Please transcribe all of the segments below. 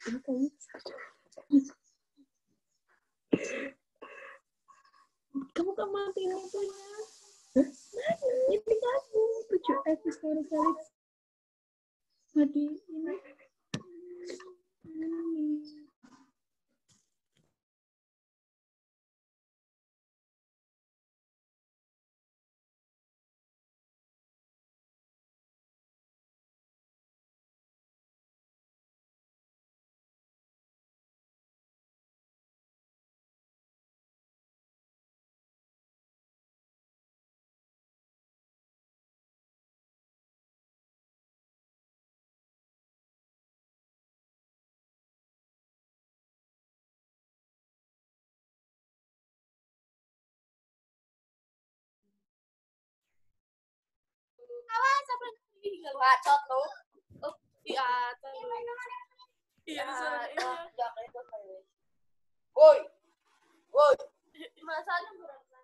Kamu kan matiin itunya. Ini kamu 7X sekali-kali mati ini. Awas, apa ini tinggal bacot lo. Oh, iya, iya disuruh ini. Woi, woi, masanya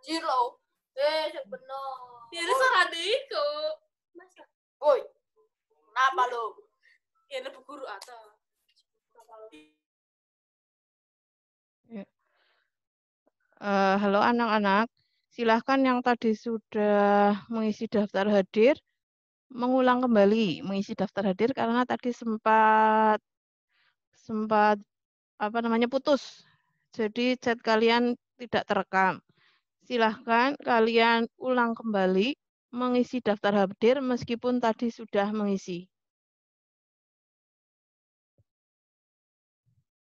Jiro, sebenar. Iya disuruh adikku. Masa? Woi, kenapa lo? Ya lebih guru atau? Halo anak-anak, silahkan yang tadi sudah mengisi daftar hadir, mengulang kembali mengisi daftar hadir karena tadi sempat putus. Jadi chat kalian tidak terekam. Silahkan kalian ulang kembali mengisi daftar hadir meskipun tadi sudah mengisi.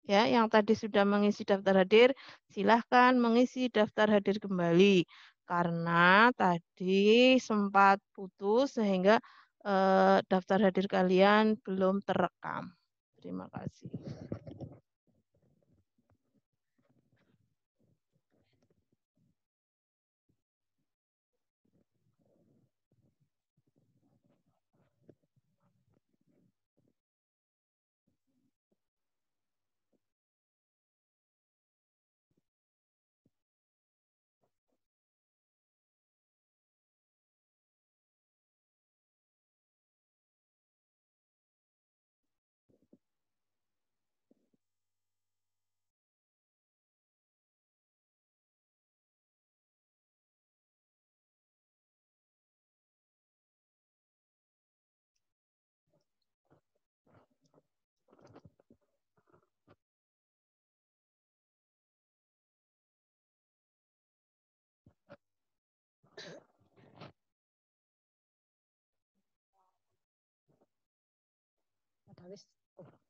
Ya, yang tadi sudah mengisi daftar hadir, silahkan mengisi daftar hadir kembali. Karena tadi sempat putus sehingga daftar hadir kalian belum terekam. Terima kasih.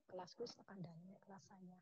Kelasku tekan dan kelas saya.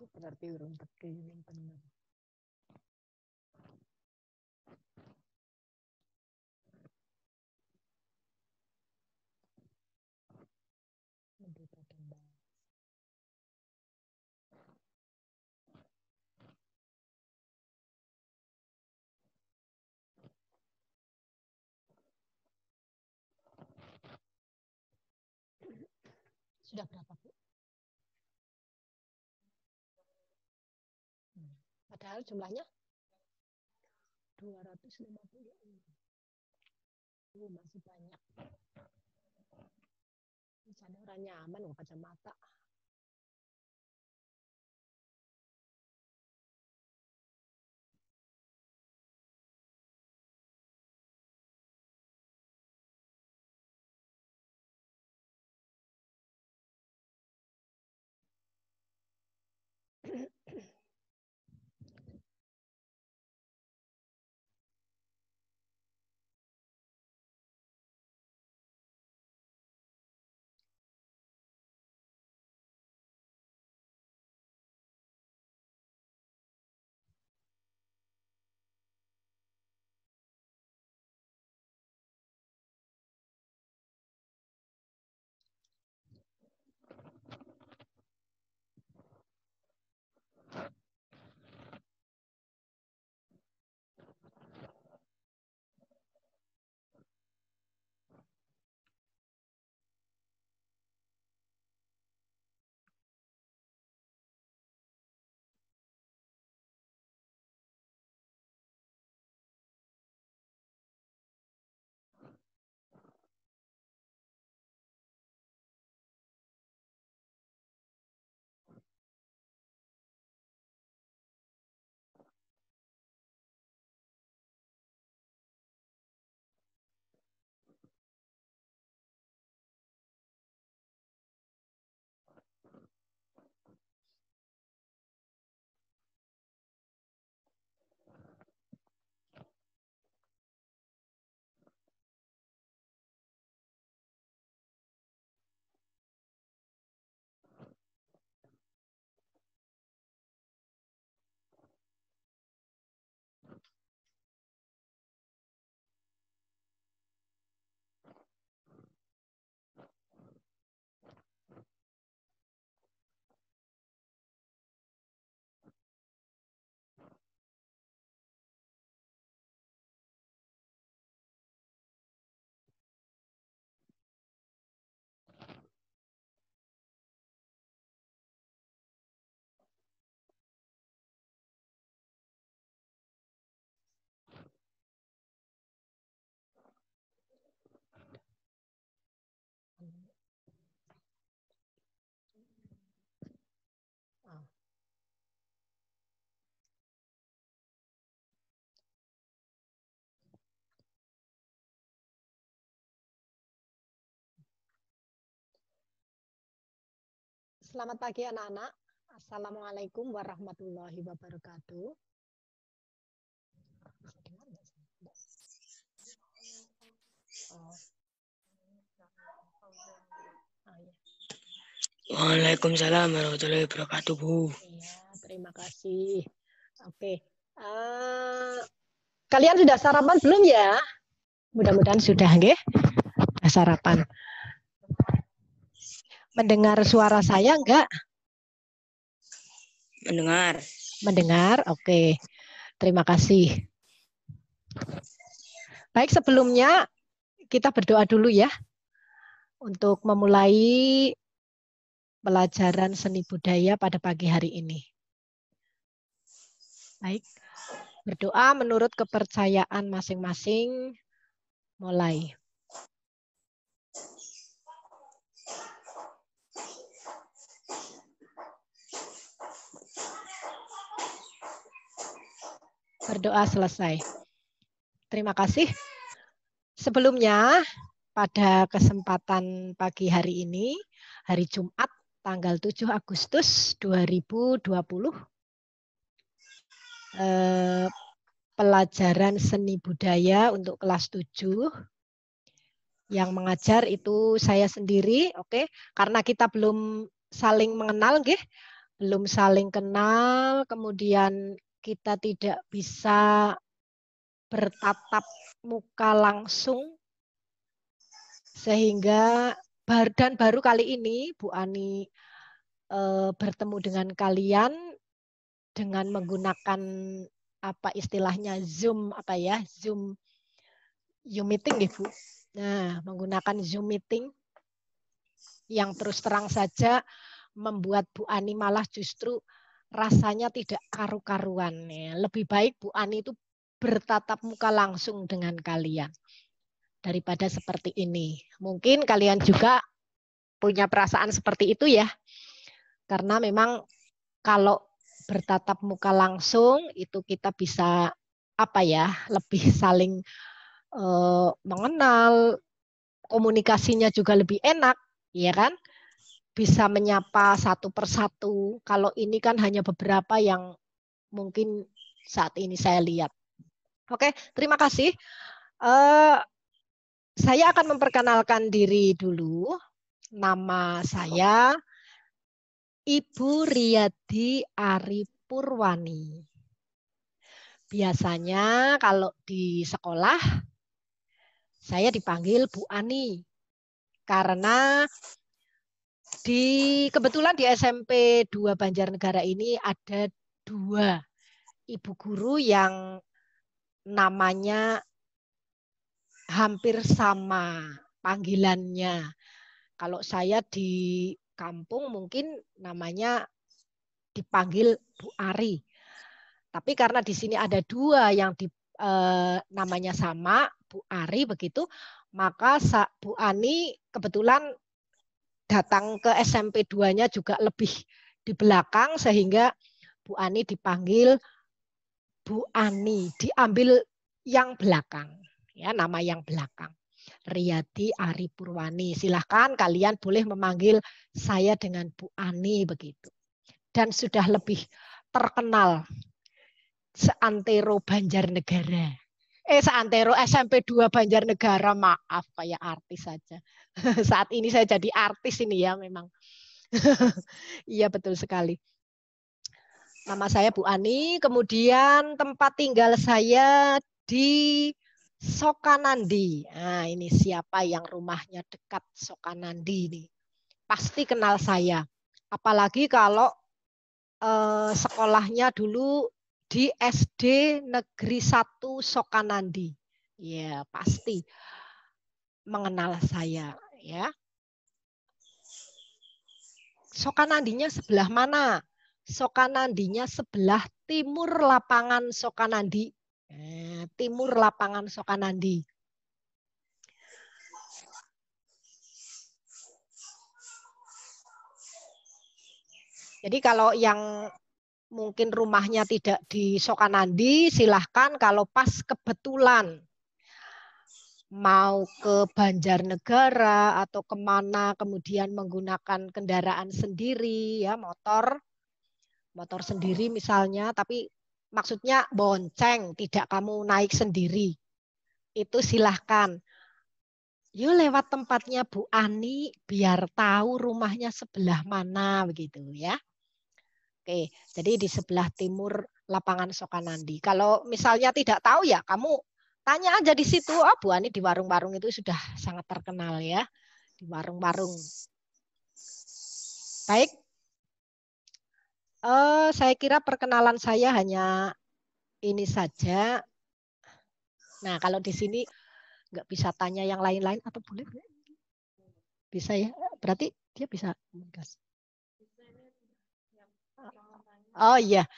Itu berarti urung teki yang bener. Sudah berapa, Bu? Padahal jumlahnya 250. Masih banyak. Misalnya orang nyaman loh kacamata. Selamat pagi anak-anak. Assalamualaikum warahmatullahi wabarakatuh. Waalaikumsalam warahmatullahi wabarakatuh, Bu. Iya, terima kasih. Oke. Kalian sudah sarapan belum ya? Mudah-mudahan sudah, nggih. Sudah sarapan. Mendengar suara saya enggak? Mendengar. Mendengar, oke. Terima kasih. Baik, sebelumnya kita berdoa dulu ya untuk memulai pelajaran seni budaya pada pagi hari ini. Baik, berdoa menurut kepercayaan masing-masing. Mulai. Berdoa selesai. Terima kasih. Sebelumnya, pada kesempatan pagi hari ini, hari Jumat, tanggal 7 Agustus 2020, pelajaran seni budaya untuk kelas 7, yang mengajar itu saya sendiri, oke? Karena kita belum saling mengenal, nggih. Belum saling kenal, kemudian kita tidak bisa bertatap muka langsung, sehingga baru kali ini Bu Ani bertemu dengan kalian dengan menggunakan apa istilahnya Zoom Zoom meeting, Bu. Nah, menggunakan Zoom meeting. yang terus terang saja membuat Bu Ani malah justru rasanya tidak karu-karuan. Ya. Lebih baik Bu Ani itu bertatap muka langsung dengan kalian daripada seperti ini. Mungkin kalian juga punya perasaan seperti itu ya. Karena memang kalau bertatap muka langsung itu kita bisa lebih saling mengenal, komunikasinya juga lebih enak, ya kan? Bisa menyapa satu persatu. Kalau ini kan hanya beberapa yang mungkin saat ini saya lihat. Oke, terima kasih. Saya akan memperkenalkan diri dulu. Nama saya Ibu Riyadi Ari Purwani. Biasanya kalau di sekolah saya dipanggil Bu Ani karena kebetulan di SMP 2 Banjarnegara ini ada 2 ibu guru yang namanya hampir sama panggilannya. Kalau saya di kampung mungkin namanya dipanggil Bu Ari. Tapi karena di sini ada 2 yang namanya sama, Bu Ari begitu, maka Bu Ani kebetulan datang ke SMP 2-nya juga lebih di belakang sehingga Bu Ani dipanggil Bu Ani, diambil yang belakang, ya nama yang belakang. Riyadi Ari Purwani. Silahkan kalian boleh memanggil saya dengan Bu Ani begitu. Dan sudah lebih terkenal seantero Banjarnegara. Seantero SMP 2 Banjarnegara, maaf kayak artis saja. Saat ini saya jadi artis ini ya memang. Iya betul sekali. Nama saya Bu Ani, kemudian tempat tinggal saya di Sokanandi. Nah, ini siapa yang rumahnya dekat Sokanandi ini? Pasti kenal saya. Apalagi kalau sekolahnya dulu di SD Negeri 1 Sokanandi. Ya, pasti mengenal saya, ya. Sokanandinya sebelah mana? Sokanandinya sebelah timur lapangan Sokanandi. Timur lapangan Sokanandi. Jadi kalau yang mungkin rumahnya tidak di Sokanandi, silahkan kalau pas kebetulan mau ke Banjarnegara atau kemana kemudian menggunakan kendaraan sendiri, ya motor sendiri misalnya, tapi maksudnya bonceng, tidak kamu naik sendiri, itu silahkan. Yuk lewat tempatnya Bu Ani biar tahu rumahnya sebelah mana begitu ya. Oke, jadi di sebelah timur lapangan Sokanandi. Kalau misalnya tidak tahu ya kamu tanya aja di situ. Oh, Bu Ani di warung-warung itu sudah sangat terkenal ya. Di warung-warung. Baik. Saya kira perkenalan saya hanya ini saja. Nah, kalau di sini nggak bisa tanya yang lain-lain atau boleh? Bisa ya? Berarti dia bisa gas. Oh iya.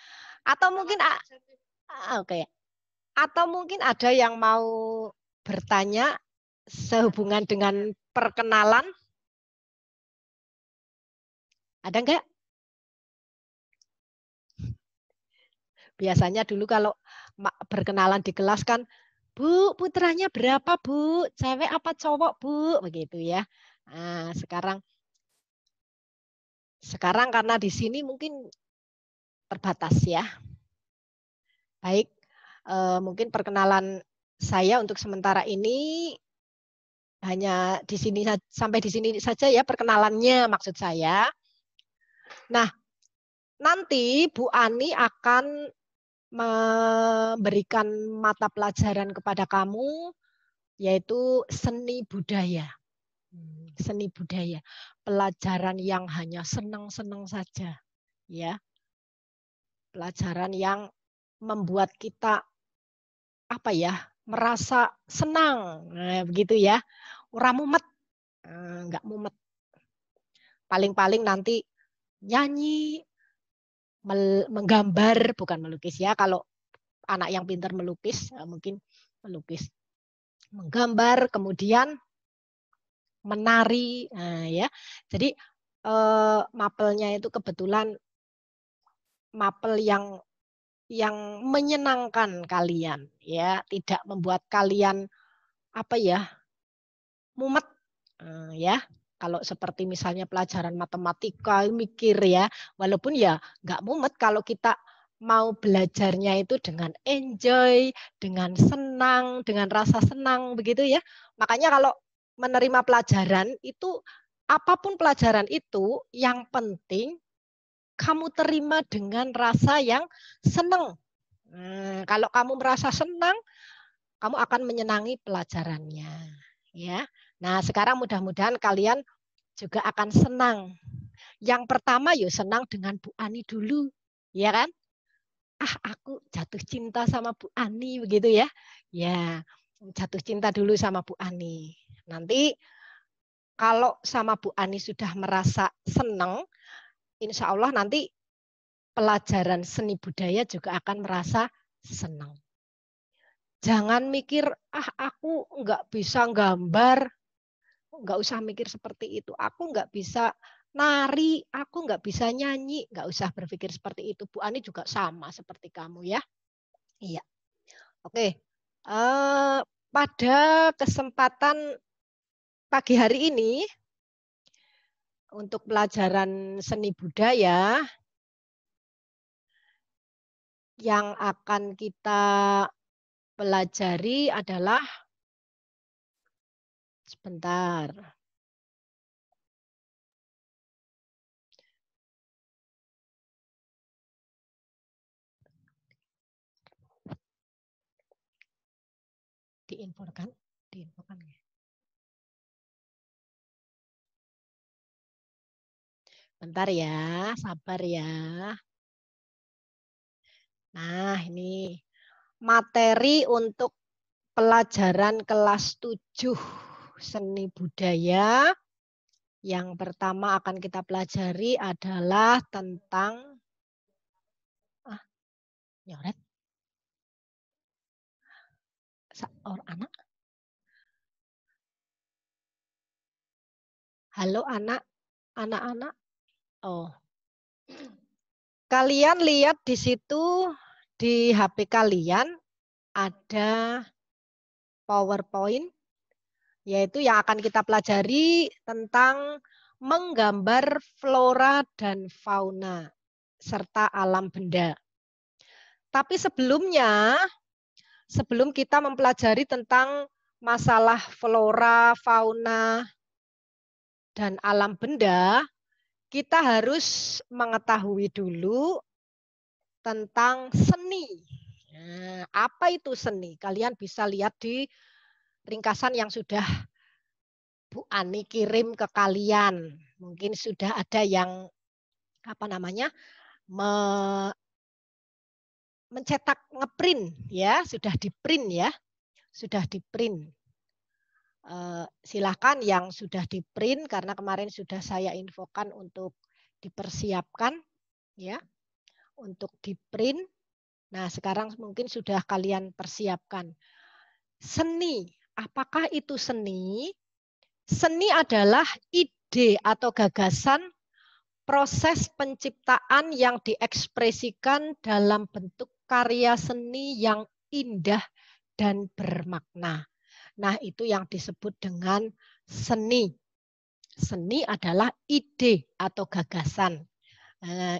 Atau mungkin oke. Atau mungkin ada yang mau bertanya sehubungan dengan perkenalan? Ada enggak? Biasanya dulu kalau berkenalan di kelas kan, Bu, putranya berapa, Bu? Cewek apa cowok, Bu? Begitu ya. Nah, sekarang karena di sini mungkin terbatas ya. Baik, mungkin perkenalan saya untuk sementara ini hanya di sini sampai di sini saja ya perkenalannya maksud saya. Nah, nanti Bu Ani akan memberikan mata pelajaran kepada kamu yaitu seni budaya. Seni budaya, pelajaran yang hanya senang-senang saja, ya. Pelajaran yang membuat kita merasa senang, nah, begitu ya. Ora mumet, enggak mumet. Paling-paling nanti nyanyi, menggambar, bukan melukis ya. Kalau anak yang pintar melukis, mungkin melukis. Menggambar, kemudian menari. Nah, ya. Jadi mapelnya itu kebetulan mapel yang menyenangkan kalian, ya, tidak membuat kalian apa ya, mumet, ya. Kalau seperti misalnya pelajaran matematika, mikir ya, walaupun ya nggak mumet kalau kita mau belajarnya itu dengan enjoy, dengan senang, dengan rasa senang begitu ya. Makanya kalau menerima pelajaran itu, apapun pelajaran itu, yang penting kamu terima dengan rasa yang senang. Kalau kamu merasa senang, kamu akan menyenangi pelajarannya, ya. Nah, sekarang mudah-mudahan kalian juga akan senang. Yang pertama ya senang dengan Bu Ani dulu, ya kan? Aku jatuh cinta sama Bu Ani begitu ya. Ya, jatuh cinta dulu sama Bu Ani. Nanti kalau sama Bu Ani sudah merasa senang, insya Allah nanti pelajaran seni budaya juga akan merasa senang. Jangan mikir, aku nggak bisa gambar, nggak usah mikir seperti itu. Aku nggak bisa nari, aku nggak bisa nyanyi, nggak usah berpikir seperti itu. Bu Ani juga sama seperti kamu ya. Iya. Oke. Pada kesempatan pagi hari ini untuk pelajaran seni budaya yang akan kita pelajari adalah sebentar. Diinfokan ya. Bentar ya, sabar ya. Nah, ini materi untuk pelajaran kelas 7 seni budaya. Yang pertama akan kita pelajari adalah tentang nyoret. Anak. Halo anak-anak. Oh. Kalian lihat di situ di HP kalian ada PowerPoint, yaitu yang akan kita pelajari tentang menggambar flora dan fauna serta alam benda. Tapi sebelumnya, sebelum kita mempelajari tentang masalah flora, fauna, dan alam benda, kita harus mengetahui dulu tentang seni. Nah, apa itu seni? Kalian bisa lihat di ringkasan yang sudah Bu Ani kirim ke kalian. Mungkin sudah ada yang mencetak, ngeprint ya, sudah di-print ya. Sudah di-print. Silahkan yang sudah di-print karena kemarin sudah saya infokan untuk dipersiapkan ya. Untuk di-print. Nah, sekarang mungkin sudah kalian persiapkan. Seni, apakah itu seni? Seni adalah ide atau gagasan proses penciptaan yang diekspresikan dalam bentuk karya seni yang indah dan bermakna. Nah, itu yang disebut dengan seni. Seni adalah ide atau gagasan.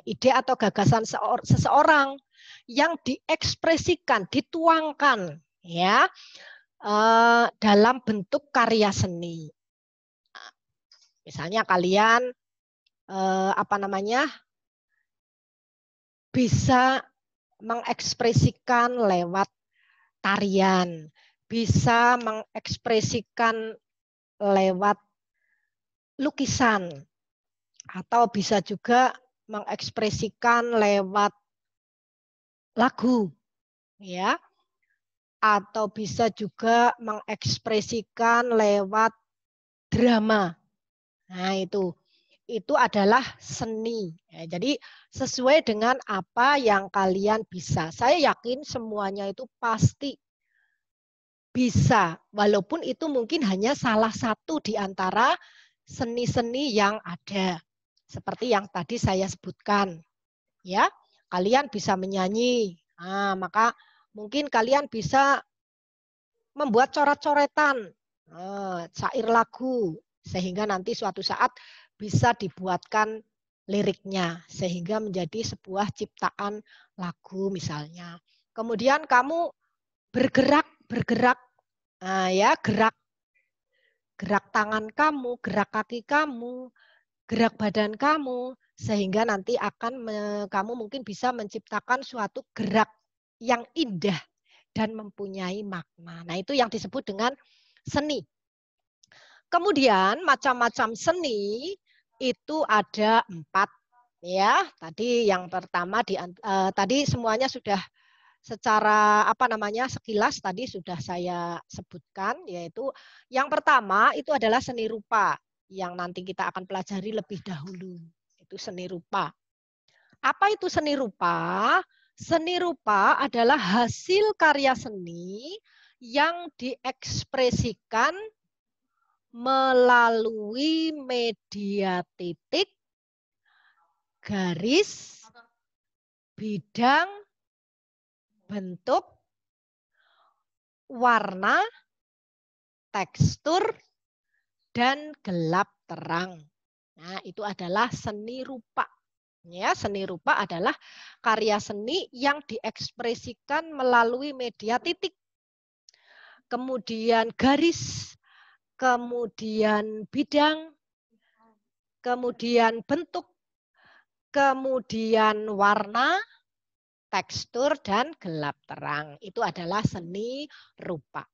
Ide atau gagasan seseorang yang diekspresikan, dituangkan ya dalam bentuk karya seni. Misalnya kalian bisa mengekspresikan lewat tarian, bisa mengekspresikan lewat lukisan, atau bisa juga mengekspresikan lewat lagu, ya, atau bisa juga mengekspresikan lewat drama. Nah, itu itu adalah seni. Ya, jadi sesuai dengan apa yang kalian bisa. Saya yakin semuanya itu pasti bisa, walaupun itu mungkin hanya salah satu di antara seni-seni yang ada. Seperti yang tadi saya sebutkan. Ya, kalian bisa menyanyi. Nah, maka mungkin kalian bisa membuat coret-coretan, syair lagu, sehingga nanti suatu saat bisa dibuatkan liriknya, sehingga menjadi sebuah ciptaan lagu misalnya. Kemudian kamu bergerak, nah, ya, gerak tangan kamu, gerak kaki kamu, gerak badan kamu, sehingga nanti akan kamu mungkin bisa menciptakan suatu gerak yang indah dan mempunyai makna. Nah, itu yang disebut dengan seni. Kemudian macam-macam seni itu ada 4. Ya, tadi yang pertama tadi semuanya sudah secara sekilas tadi sudah saya sebutkan, yaitu yang pertama itu adalah seni rupa yang nanti kita akan pelajari lebih dahulu. Itu seni rupa. Apa itu seni rupa? Seni rupa adalah hasil karya seni yang diekspresikan melalui media titik, garis, bidang, bentuk, warna, tekstur, dan gelap terang. Nah, itu adalah seni rupa. Ya, seni rupa adalah karya seni yang diekspresikan melalui media titik, kemudian garis, kemudian bidang, kemudian bentuk, kemudian warna, tekstur, dan gelap terang. Itu adalah seni rupa.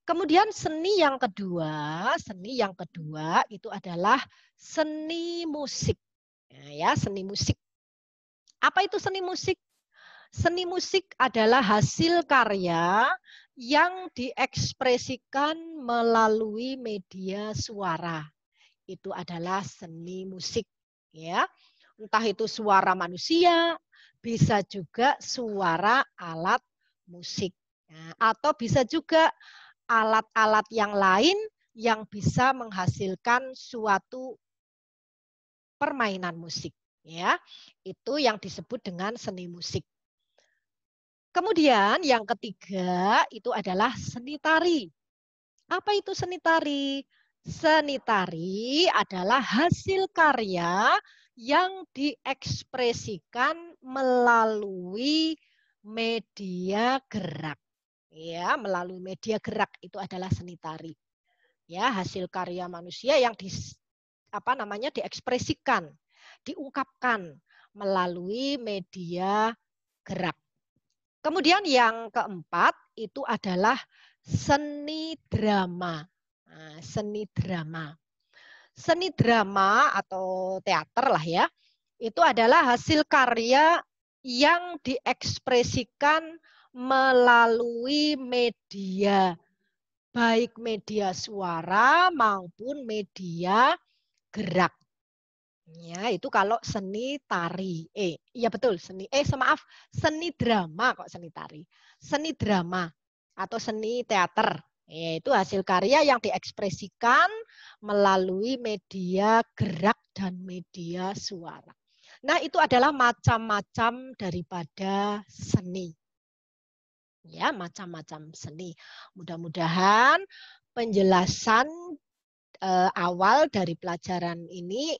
Kemudian seni yang kedua itu adalah seni musik. Ya, seni musik. Apa itu seni musik? Seni musik adalah hasil karya yang diekspresikan melalui media suara. Itu adalah seni musik, ya. Entah itu suara manusia, bisa juga suara alat musik. Nah, atau bisa juga alat-alat yang lain yang bisa menghasilkan suatu permainan musik, ya. Itu yang disebut dengan seni musik. Kemudian yang ketiga itu adalah seni tari. Apa itu seni tari? Seni tari adalah hasil karya yang diekspresikan melalui media gerak. Ya, melalui media gerak itu adalah seni tari. Ya, hasil karya manusia yang diekspresikan, diungkapkan melalui media gerak. Kemudian yang keempat itu adalah seni drama. Nah, seni drama. Seni drama atau teater lah ya, itu adalah hasil karya yang diekspresikan melalui media, baik media suara maupun media gerak. Ya, itu kalau seni tari. Iya betul, seni drama kok seni tari. Seni drama atau seni teater. Itu hasil karya yang diekspresikan melalui media gerak dan media suara. Nah, itu adalah macam-macam daripada seni. Ya, macam-macam seni. Mudah-mudahan penjelasan awal dari pelajaran ini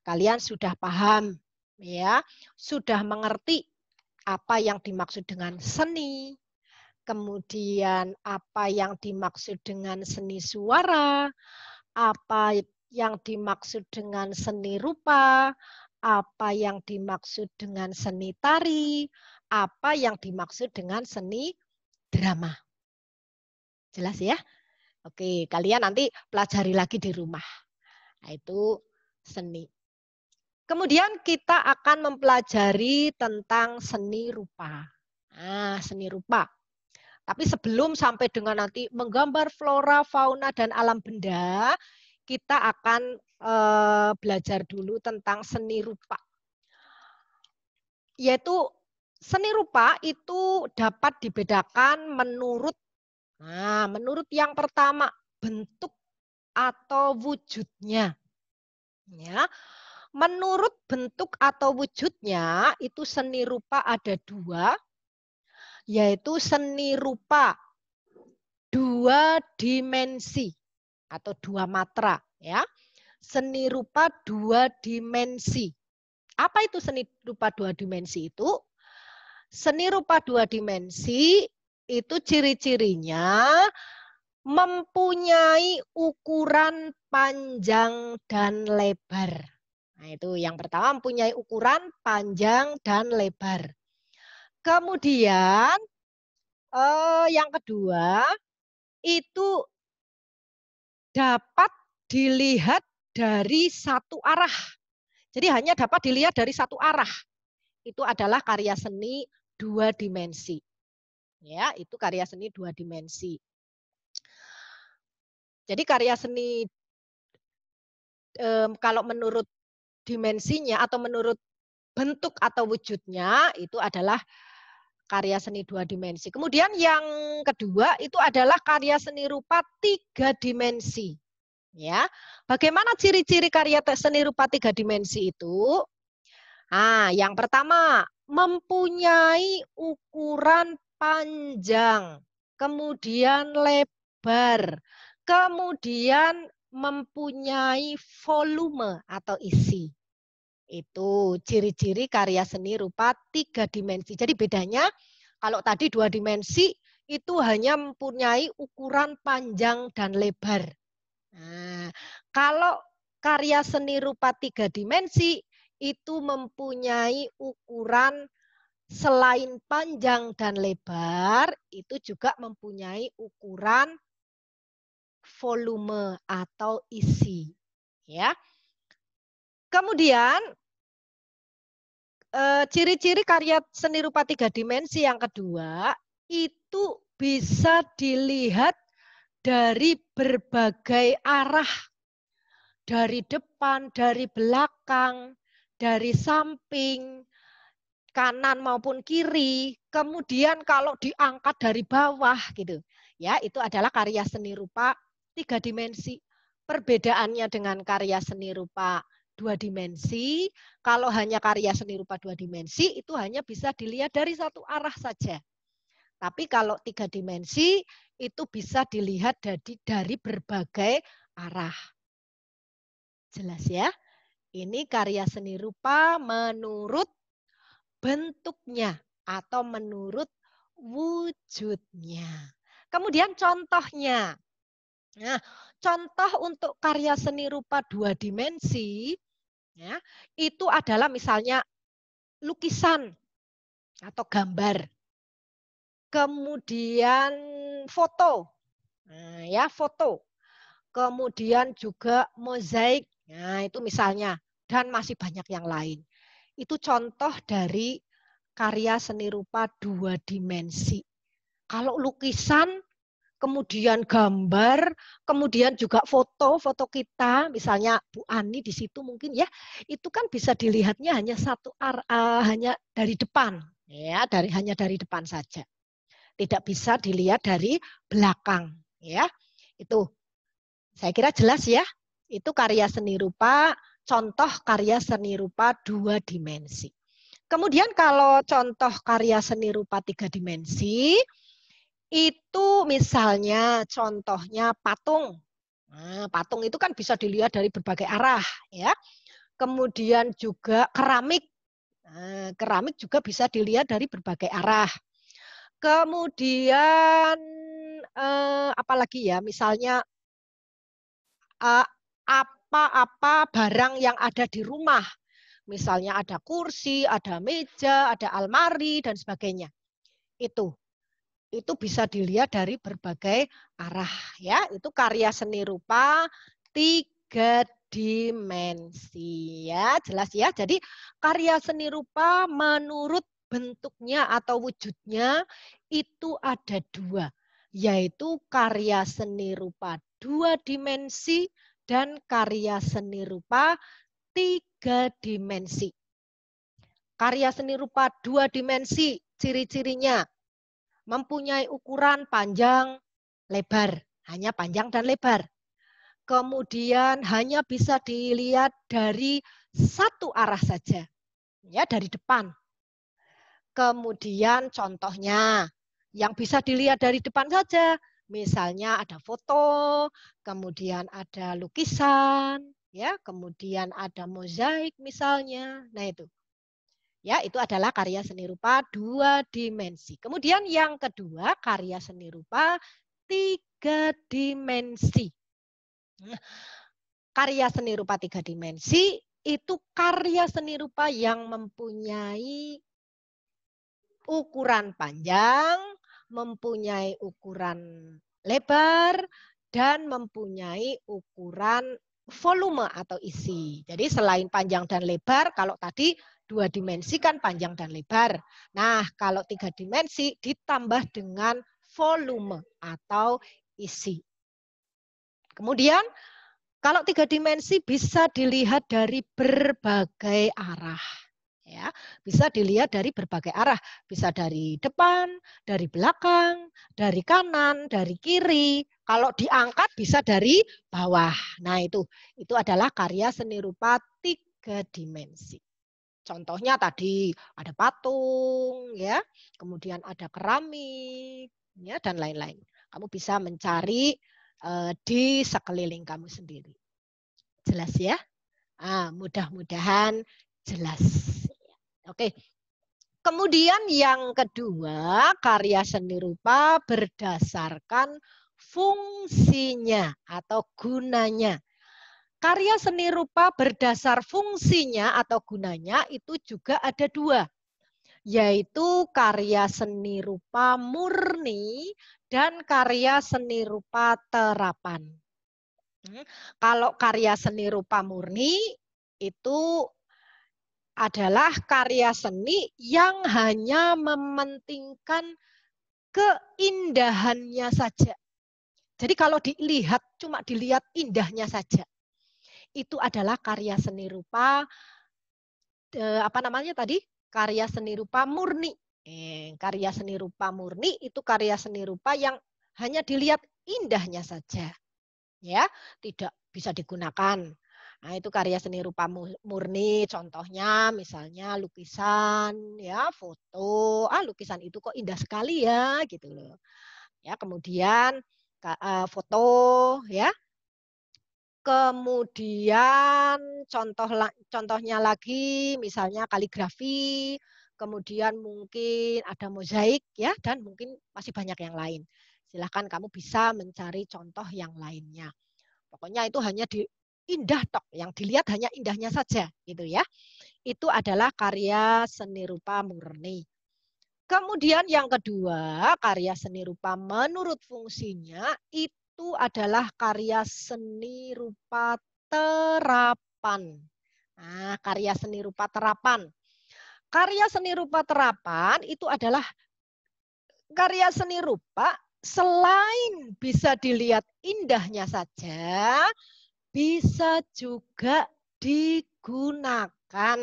kalian sudah paham, ya, sudah mengerti apa yang dimaksud dengan seni, kemudian apa yang dimaksud dengan seni suara, apa yang dimaksud dengan seni rupa, apa yang dimaksud dengan seni tari, apa yang dimaksud dengan seni drama. Jelas ya? Oke, kalian nanti pelajari lagi di rumah. Nah, itu seni. Kemudian kita akan mempelajari tentang seni rupa. Nah, seni rupa. Tapi sebelum sampai dengan nanti menggambar flora, fauna, dan alam benda, kita akan belajar dulu tentang seni rupa. Yaitu seni rupa itu dapat dibedakan menurut yang pertama bentuk atau wujudnya. Ya. Menurut bentuk atau wujudnya itu seni rupa ada dua, yaitu seni rupa dua dimensi atau dua matra. Ya. Seni rupa dua dimensi. Apa itu seni rupa dua dimensi itu? Seni rupa dua dimensi itu ciri-cirinya mempunyai ukuran panjang dan lebar. Nah, itu yang pertama, mempunyai ukuran panjang dan lebar. Kemudian yang kedua itu dapat dilihat dari satu arah. Jadi hanya dapat dilihat dari satu arah. Itu adalah karya seni dua dimensi. Ya, itu karya seni dua dimensi. Jadi karya seni kalau menurut dimensinya atau menurut bentuk atau wujudnya itu adalah karya seni dua dimensi. Kemudian yang kedua itu adalah karya seni rupa tiga dimensi. Ya, bagaimana ciri-ciri karya seni rupa tiga dimensi itu? Nah, yang pertama mempunyai ukuran panjang, kemudian lebar, kemudian mempunyai volume atau isi. Itu ciri-ciri karya seni rupa tiga dimensi. Jadi bedanya kalau tadi dua dimensi itu hanya mempunyai ukuran panjang dan lebar. Nah, kalau karya seni rupa tiga dimensi itu mempunyai ukuran selain panjang dan lebar, itu juga mempunyai ukuran volume atau isi. Ya. Kemudian ciri-ciri karya seni rupa tiga dimensi yang kedua itu bisa dilihat dari berbagai arah, dari depan, dari belakang, dari samping, kanan maupun kiri. Kemudian kalau diangkat dari bawah gitu, ya itu adalah karya seni rupa tiga dimensi. Perbedaannya dengan karya seni rupa dua dimensi, kalau hanya karya seni rupa dua dimensi itu hanya bisa dilihat dari satu arah saja. Tapi kalau tiga dimensi itu bisa dilihat dari berbagai arah. Jelas ya? Ini karya seni rupa menurut bentuknya atau menurut wujudnya. Kemudian contohnya. Nah, contoh untuk karya seni rupa dua dimensi ya, itu adalah misalnya lukisan atau gambar. Kemudian foto. Nah, ya, foto. Kemudian juga mozaik. Nah, itu misalnya dan masih banyak yang lain. Itu contoh dari karya seni rupa dua dimensi. Kalau lukisan kemudian gambar, kemudian juga foto kita, misalnya Bu Ani di situ mungkin ya, itu kan bisa dilihatnya hanya hanya dari depan, ya, hanya dari depan saja, tidak bisa dilihat dari belakang, ya. Itu, saya kira jelas ya. Itu karya seni rupa, contoh karya seni rupa dua dimensi. Kemudian kalau contoh karya seni rupa tiga dimensi, itu misalnya contohnya patung. Nah, patung itu kan bisa dilihat dari berbagai arah, ya. Kemudian juga keramik. Nah, keramik juga bisa dilihat dari berbagai arah. Kemudian apalagi ya, misalnya apa-apa barang yang ada di rumah. Misalnya ada kursi, ada meja, ada almari dan sebagainya. Itu bisa dilihat dari berbagai arah, ya. Itu karya seni rupa tiga dimensi, ya. Jelas ya. Jadi karya seni rupa menurut bentuknya atau wujudnya itu ada dua, yaitu karya seni rupa dua dimensi dan karya seni rupa 3 dimensi. Karya seni rupa 2 dimensi, ciri-cirinya mempunyai ukuran panjang, lebar, hanya panjang dan lebar. Kemudian hanya bisa dilihat dari satu arah saja, ya, dari depan. Kemudian contohnya yang bisa dilihat dari depan saja, misalnya ada foto, kemudian ada lukisan, ya, kemudian ada mozaik misalnya. Nah itu. Ya, itu adalah karya seni rupa 2 dimensi. Kemudian yang kedua, karya seni rupa 3 dimensi. Karya seni rupa 3 dimensi itu karya seni rupa yang mempunyai ukuran panjang, mempunyai ukuran lebar, dan mempunyai ukuran volume atau isi. Jadi selain panjang dan lebar, kalau tadi 2 dimensi kan panjang dan lebar. Nah, kalau 3 dimensi ditambah dengan volume atau isi. Kemudian kalau 3 dimensi bisa dilihat dari berbagai arah. Ya, bisa dilihat dari berbagai arah, bisa dari depan, dari belakang, dari kanan, dari kiri. Kalau diangkat bisa dari bawah. Nah, itu adalah karya seni rupa 3 dimensi. Contohnya tadi ada patung, ya, kemudian ada keramik, ya, dan lain-lain. Kamu bisa mencari di sekeliling kamu sendiri. Jelas ya? Mudah-mudahan jelas. Oke. Kemudian yang kedua, karya seni rupa berdasarkan fungsinya atau gunanya. Karya seni rupa berdasar fungsinya atau gunanya itu juga ada 2, yaitu karya seni rupa murni dan karya seni rupa terapan. Kalau karya seni rupa murni itu adalah karya seni yang hanya mementingkan keindahannya saja. Jadi kalau dilihat, cuma dilihat indahnya saja. Itu adalah karya seni rupa karya seni rupa murni. Karya seni rupa murni itu karya seni rupa yang hanya dilihat indahnya saja, ya, tidak bisa digunakan. Nah, itu karya seni rupa murni. Contohnya misalnya lukisan, ya, foto. Lukisan itu kok indah sekali ya, gitu loh. Ya, kemudian foto, ya. Kemudian contohnya lagi misalnya kaligrafi, kemudian mungkin ada mozaik, ya, dan mungkin masih banyak yang lain. Silahkan kamu bisa mencari contoh yang lainnya. Pokoknya itu hanya indah tok, yang dilihat hanya indahnya saja, gitu ya. Itu adalah karya seni rupa murni. Kemudian yang kedua, karya seni rupa menurut fungsinya itu adalah karya seni rupa terapan. Nah, karya seni rupa terapan. Karya seni rupa terapan itu adalah karya seni rupa selain bisa dilihat indahnya saja, bisa juga digunakan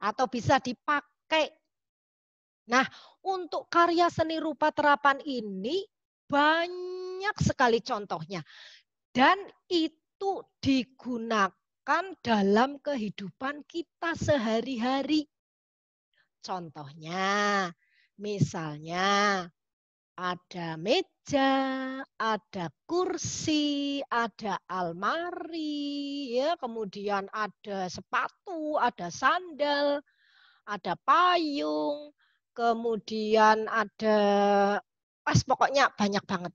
atau bisa dipakai. Nah, untuk karya seni rupa terapan ini banyak sekali contohnya. Dan itu digunakan dalam kehidupan kita sehari-hari. Contohnya, misalnya ada meja, ada kursi, ada almari, ya, kemudian ada sepatu, ada sandal, ada payung, kemudian ada pokoknya banyak banget,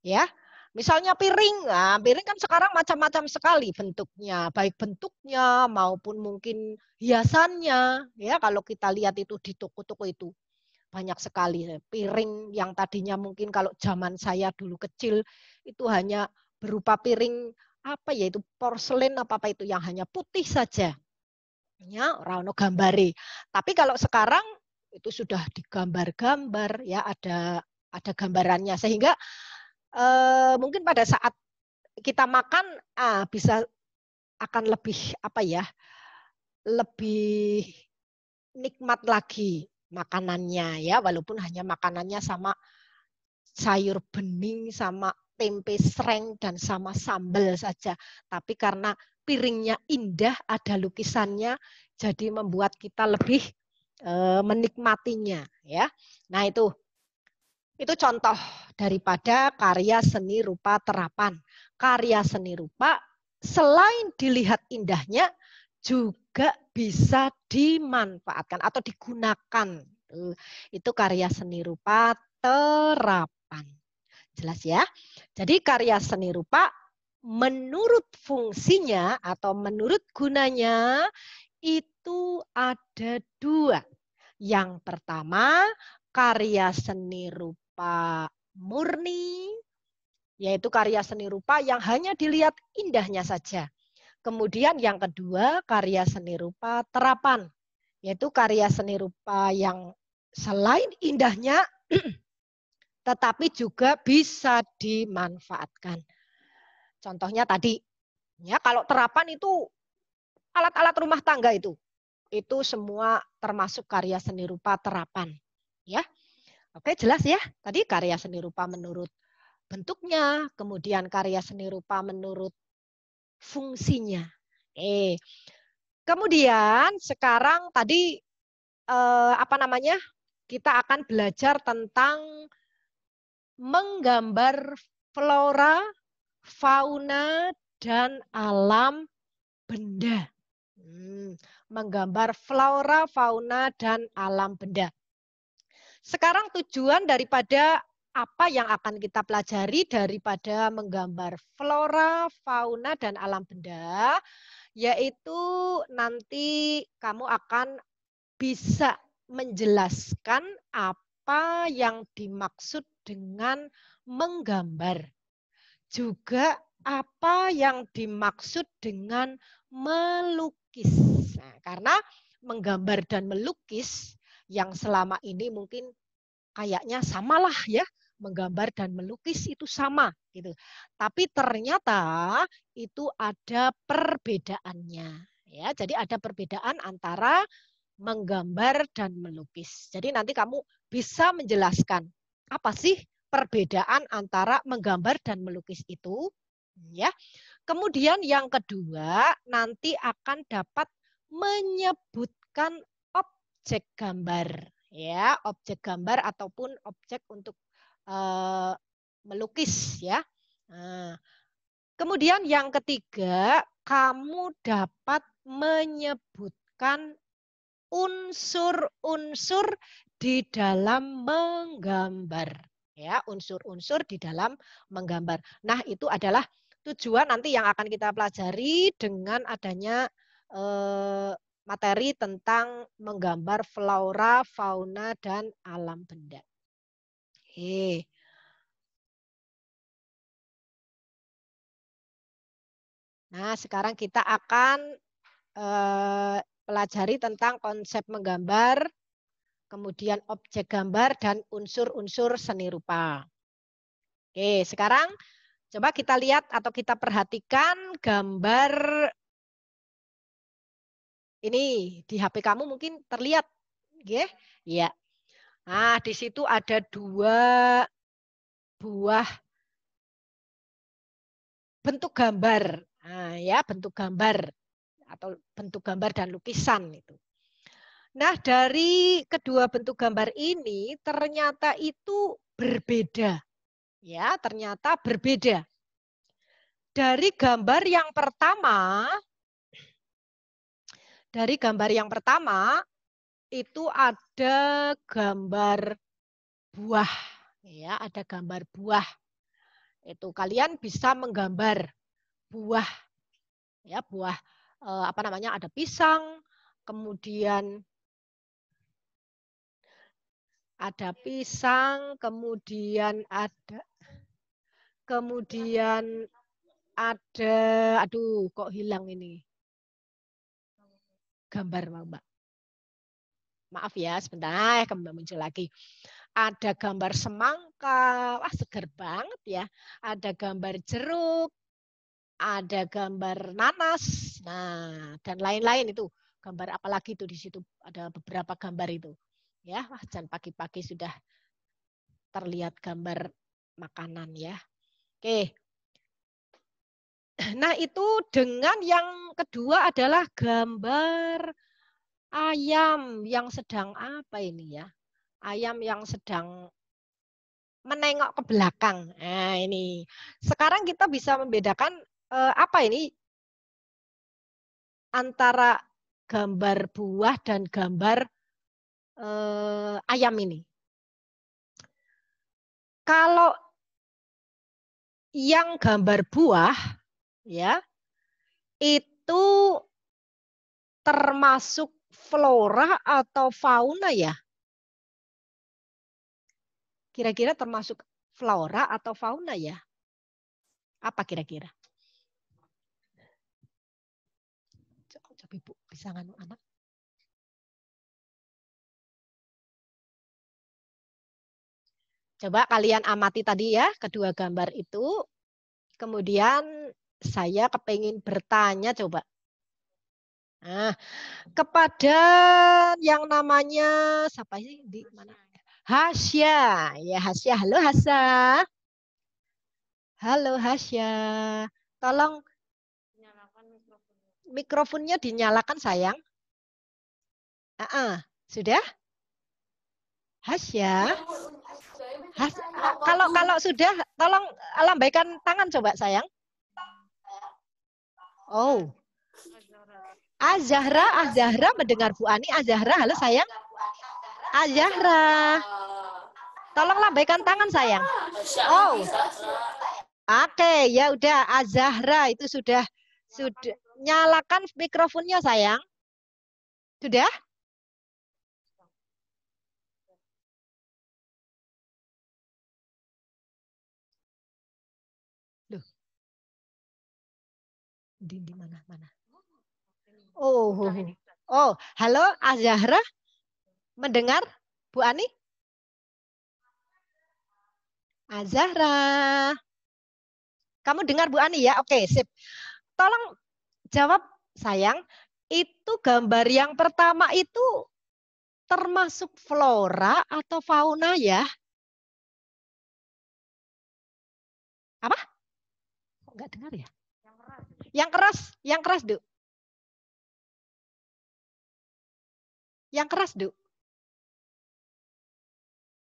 ya. Misalnya piring, nah, piring kan sekarang macam-macam sekali bentuknya, baik bentuknya maupun mungkin hiasannya, ya. Kalau kita lihat itu di toko-toko itu banyak sekali piring yang tadinya mungkin kalau zaman saya dulu kecil itu hanya berupa piring apa ya, itu porselen apa itu yang hanya putih saja, ya, ora ono gambare. Tapi kalau sekarang itu sudah digambar-gambar, ya, ada gambarannya, sehingga mungkin pada saat kita makan bisa akan lebih apa ya? Lebih nikmat lagi makanannya ya, walaupun hanya makanannya sama sayur bening sama tempe sereng dan sama sambal saja. Tapi karena piringnya indah, ada lukisannya, jadi membuat kita lebih menikmatinya ya. Nah, itu contoh daripada karya seni rupa terapan. Karya seni rupa selain dilihat indahnya juga bisa dimanfaatkan atau digunakan. Itu karya seni rupa terapan. Jelas ya? Jadi karya seni rupa menurut fungsinya atau menurut gunanya itu ada 2. Yang pertama, karya seni rupa murni, yaitu karya seni rupa yang hanya dilihat indahnya saja. Kemudian yang kedua, karya seni rupa terapan, yaitu karya seni rupa yang selain indahnya tetapi juga bisa dimanfaatkan. Contohnya tadi, ya kalau terapan itu alat-alat rumah tangga itu semua termasuk karya seni rupa terapan. Ya, oke jelas ya. Tadi karya seni rupa menurut bentuknya, kemudian karya seni rupa menurut fungsinya. Kemudian sekarang tadi kita akan belajar tentang menggambar flora, fauna, dan alam benda. Menggambar flora, fauna, dan alam benda. Sekarang tujuan daripada apa yang akan kita pelajari daripada menggambar flora, fauna, dan alam benda, yaitu nanti kamu akan bisa menjelaskan apa yang dimaksud dengan menggambar. Juga apa yang dimaksud dengan melukis. Nah, karena menggambar dan melukis yang selama ini mungkin kayaknya samalah ya, menggambar dan melukis itu sama gitu. Tapi ternyata itu ada perbedaannya ya. Jadi ada perbedaan antara menggambar dan melukis. Jadi nanti kamu bisa menjelaskan apa sih perbedaan antara menggambar dan melukis itu, ya. Kemudian yang kedua, nanti akan dapat menyebutkan objek gambar, ya, objek gambar ataupun objek untuk melukis, ya. Nah, kemudian yang ketiga, kamu dapat menyebutkan unsur-unsur di dalam menggambar, ya, unsur-unsur di dalam menggambar. Nah, itu adalah tujuan nanti yang akan kita pelajari dengan adanya materi tentang menggambar flora, fauna, dan alam benda. Nah, sekarang kita akan pelajari tentang konsep menggambar, kemudian objek gambar, dan unsur-unsur seni rupa. Oke, sekarang coba kita lihat atau kita perhatikan gambar ini di HP kamu mungkin terlihat, ya. Nah, di situ ada 2 buah bentuk gambar, nah, ya, bentuk gambar atau bentuk gambar dan lukisan itu. Nah, dari kedua bentuk gambar ini ternyata itu berbeda. Ya, ternyata berbeda. Dari gambar yang pertama itu ada gambar buah, ya, ada gambar buah. Itu kalian bisa menggambar buah, ya, buah ada pisang, kemudian ada pisang, kemudian ada aduh kok hilang ini gambar, Mbak. Maaf ya, sebentar kembali muncul lagi. Ada gambar semangka, wah seger banget ya. Ada gambar jeruk, ada gambar nanas, nah dan lain-lain itu. Gambar apalagi itu di situ ada beberapa gambar itu. Ya, wah, jangan pagi-pagi sudah terlihat gambar makanan ya. Oke. Nah, itu dengan yang kedua adalah gambar ayam yang sedang apa ini ya? Ayam yang sedang menengok ke belakang. Nah, ini. Sekarang kita bisa membedakan apa ini antara gambar buah dan gambar ayam ini. Kalau yang gambar buah ya itu termasuk flora atau fauna ya? Kira-kira termasuk flora atau fauna ya? Apa kira-kira? Coba Ibu bisa nganu anak. Coba kalian amati tadi ya, kedua gambar itu. Kemudian saya kepingin bertanya coba. Nah, kepada yang namanya siapa sih di mana? Hasya. Ya, Hasya. Halo Hasya. Halo Hasya. Tolong mikrofonnya dinyalakan sayang. Sudah? Hasya. Kalau sudah, tolong lambaikan tangan coba sayang. Oh. Azahra mendengar Bu Ani. Azahra, halo sayang. Azahra. Tolong lambaikan tangan sayang. Oh. Oke, ya udah Azahra itu sudah nyalakan mikrofonnya sayang. Sudah? Loh. Di mana? Oh, halo Azahra. Mendengar Bu Ani? Azahra. Kamu dengar Bu Ani ya? Oke, sip. Tolong jawab sayang. Itu gambar yang pertama itu termasuk flora atau fauna ya? Apa? Kok nggak dengar ya? Yang keras, Du. Yang keras, Du.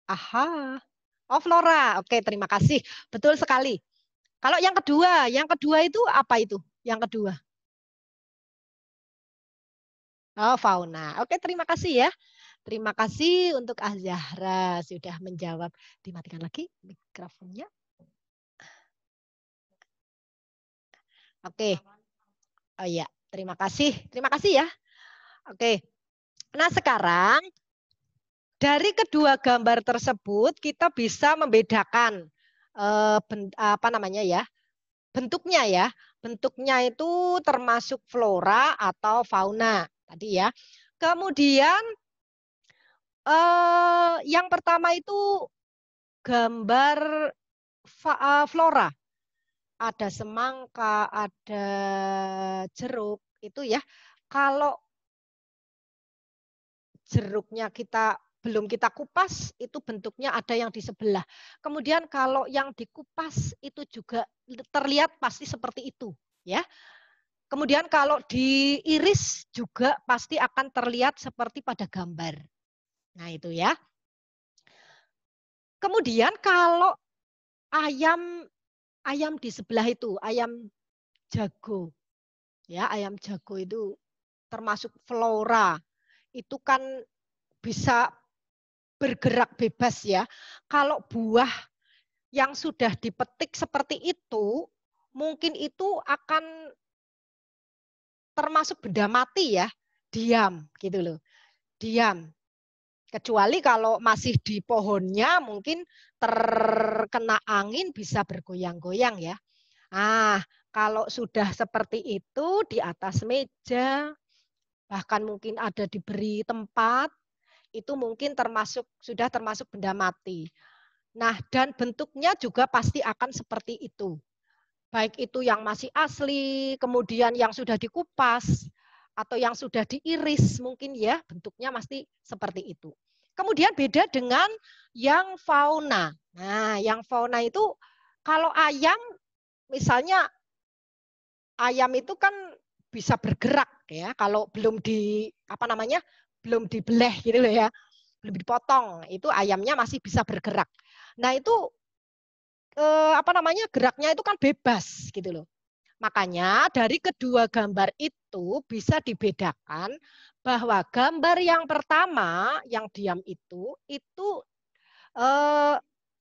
Aha. Oh, flora. Oke, terima kasih. Betul sekali. Kalau yang kedua itu apa itu? Yang kedua. Oh, fauna. Oke, terima kasih ya. Terima kasih untuk Azahra sudah menjawab. Dimatikan lagi mikrofonnya. Oke. Oh iya, terima kasih. Terima kasih ya. Oke. Nah, sekarang dari kedua gambar tersebut kita bisa membedakan apa namanya ya? Bentuknya ya. Bentuknya itu termasuk flora atau fauna tadi ya. Kemudian yang pertama itu gambar flora. Ada semangka, ada jeruk itu ya. Kalau jeruknya belum kita kupas, itu bentuknya ada yang di sebelah. Kemudian kalau yang dikupas itu juga terlihat pasti seperti itu, ya. Kemudian kalau diiris juga pasti akan terlihat seperti pada gambar. Nah, itu ya. Kemudian kalau ayam di sebelah itu, ayam jago. Ya, ayam jago itu termasuk flora. Itu kan bisa bergerak bebas ya. Kalau buah yang sudah dipetik seperti itu, mungkin itu akan termasuk benda mati ya. Diam gitu loh. Diam. Kecuali kalau masih di pohonnya mungkin terkena angin bisa bergoyang-goyang ya. Ah, kalau sudah seperti itu di atas meja, bahkan mungkin ada diberi tempat, itu mungkin sudah termasuk benda mati. Nah, dan bentuknya juga pasti akan seperti itu. Baik itu yang masih asli, kemudian yang sudah dikupas, atau yang sudah diiris mungkin ya, bentuknya pasti seperti itu. Kemudian beda dengan yang fauna. Nah, yang fauna itu kalau ayam, misalnya ayam itu kan bisa bergerak ya, kalau belum di apa namanya, belum dibeleh gitu loh ya, belum dipotong, itu ayamnya masih bisa bergerak. Nah itu apa namanya, geraknya itu kan bebas gitu loh. Makanya dari kedua gambar itu bisa dibedakan bahwa gambar yang pertama yang diam itu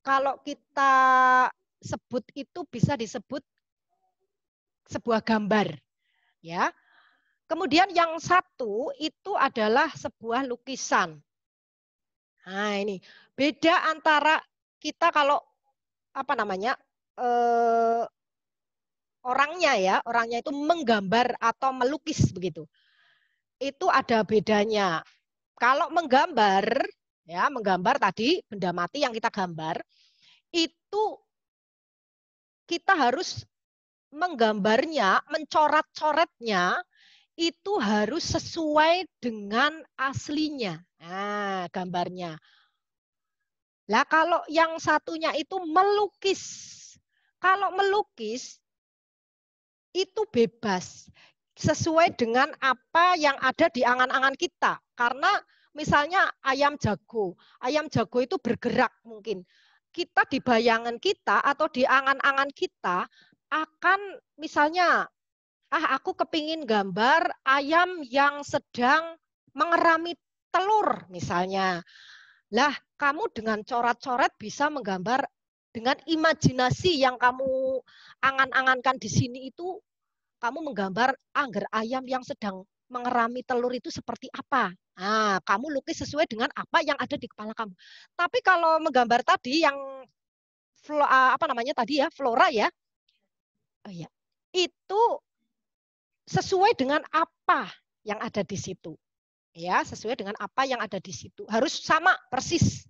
kalau kita sebut itu bisa disebut sebuah gambar ya. Kemudian yang satu itu adalah sebuah lukisan. Nah, ini beda antara kita kalau apa namanya? Orangnya itu menggambar atau melukis begitu. Itu ada bedanya. Kalau menggambar, ya menggambar tadi benda mati yang kita gambar, itu kita harus menggambarnya, mencoret-coretnya itu harus sesuai dengan aslinya. Nah, gambarnya. Lah kalau yang satunya itu melukis. Kalau melukis itu bebas sesuai dengan apa yang ada di angan-angan kita. Karena misalnya ayam jago itu bergerak mungkin. Kita di bayangan kita atau di angan-angan kita akan misalnya, aku kepingin gambar ayam yang sedang mengerami telur misalnya. Lah, kamu dengan coret-coret bisa menggambar dengan imajinasi yang kamu angan-angankan di sini itu, kamu menggambar angger ayam yang sedang mengerami telur itu seperti apa. Nah, kamu lukis sesuai dengan apa yang ada di kepala kamu. Tapi kalau menggambar tadi yang apa namanya tadi ya, flora ya. Oh ya. Itu sesuai dengan apa yang ada di situ. Ya, sesuai dengan apa yang ada di situ. Harus sama persis.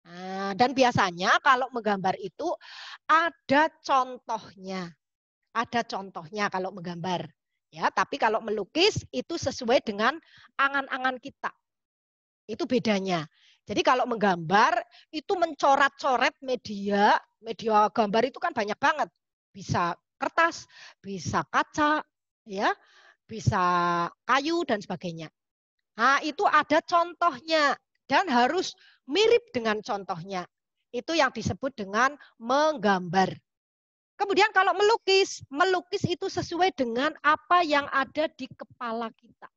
Nah, dan biasanya kalau menggambar itu ada contohnya. Ada contohnya kalau menggambar. Ya, tapi kalau melukis itu sesuai dengan angan-angan kita. Itu bedanya. Jadi kalau menggambar itu mencoret-coret media gambar itu kan banyak banget. Bisa kertas, bisa kaca, ya, bisa kayu dan sebagainya. Nah, itu ada contohnya dan harus mirip dengan contohnya. Itu yang disebut dengan menggambar. Kemudian kalau melukis itu sesuai dengan apa yang ada di kepala kita.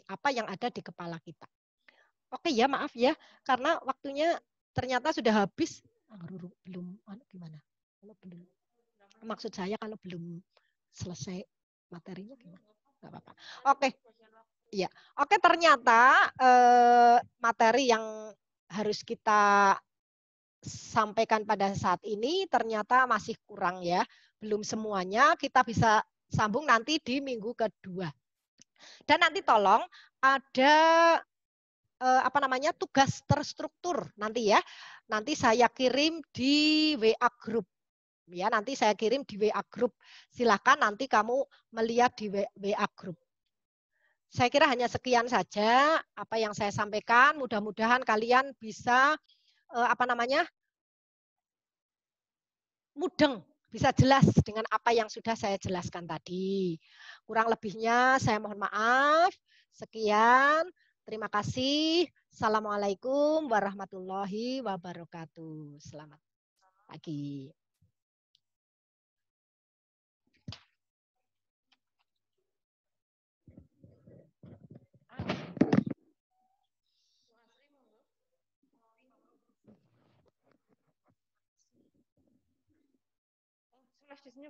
Apa yang ada di kepala kita. Oke ya, maaf ya, karena waktunya ternyata sudah habis. Belum, gimana? Kalau belum, maksud saya kalau belum selesai materinya gimana? Nggak apa-apa. Oke, ya, oke ternyata materi yang harus kita sampaikan pada saat ini ternyata masih kurang ya. Belum semuanya, kita bisa sambung nanti di minggu kedua. Dan nanti tolong ada apa namanya tugas terstruktur nanti ya. Nanti saya kirim di WA group. Ya, nanti saya kirim di WA group. Silakan nanti kamu melihat di WA group. Saya kira hanya sekian saja apa yang saya sampaikan. Mudah-mudahan kalian bisa apa namanya mudeng, bisa jelas dengan apa yang sudah saya jelaskan tadi. Kurang lebihnya saya mohon maaf. Sekian, terima kasih. Assalamualaikum warahmatullahi wabarakatuh. Selamat pagi.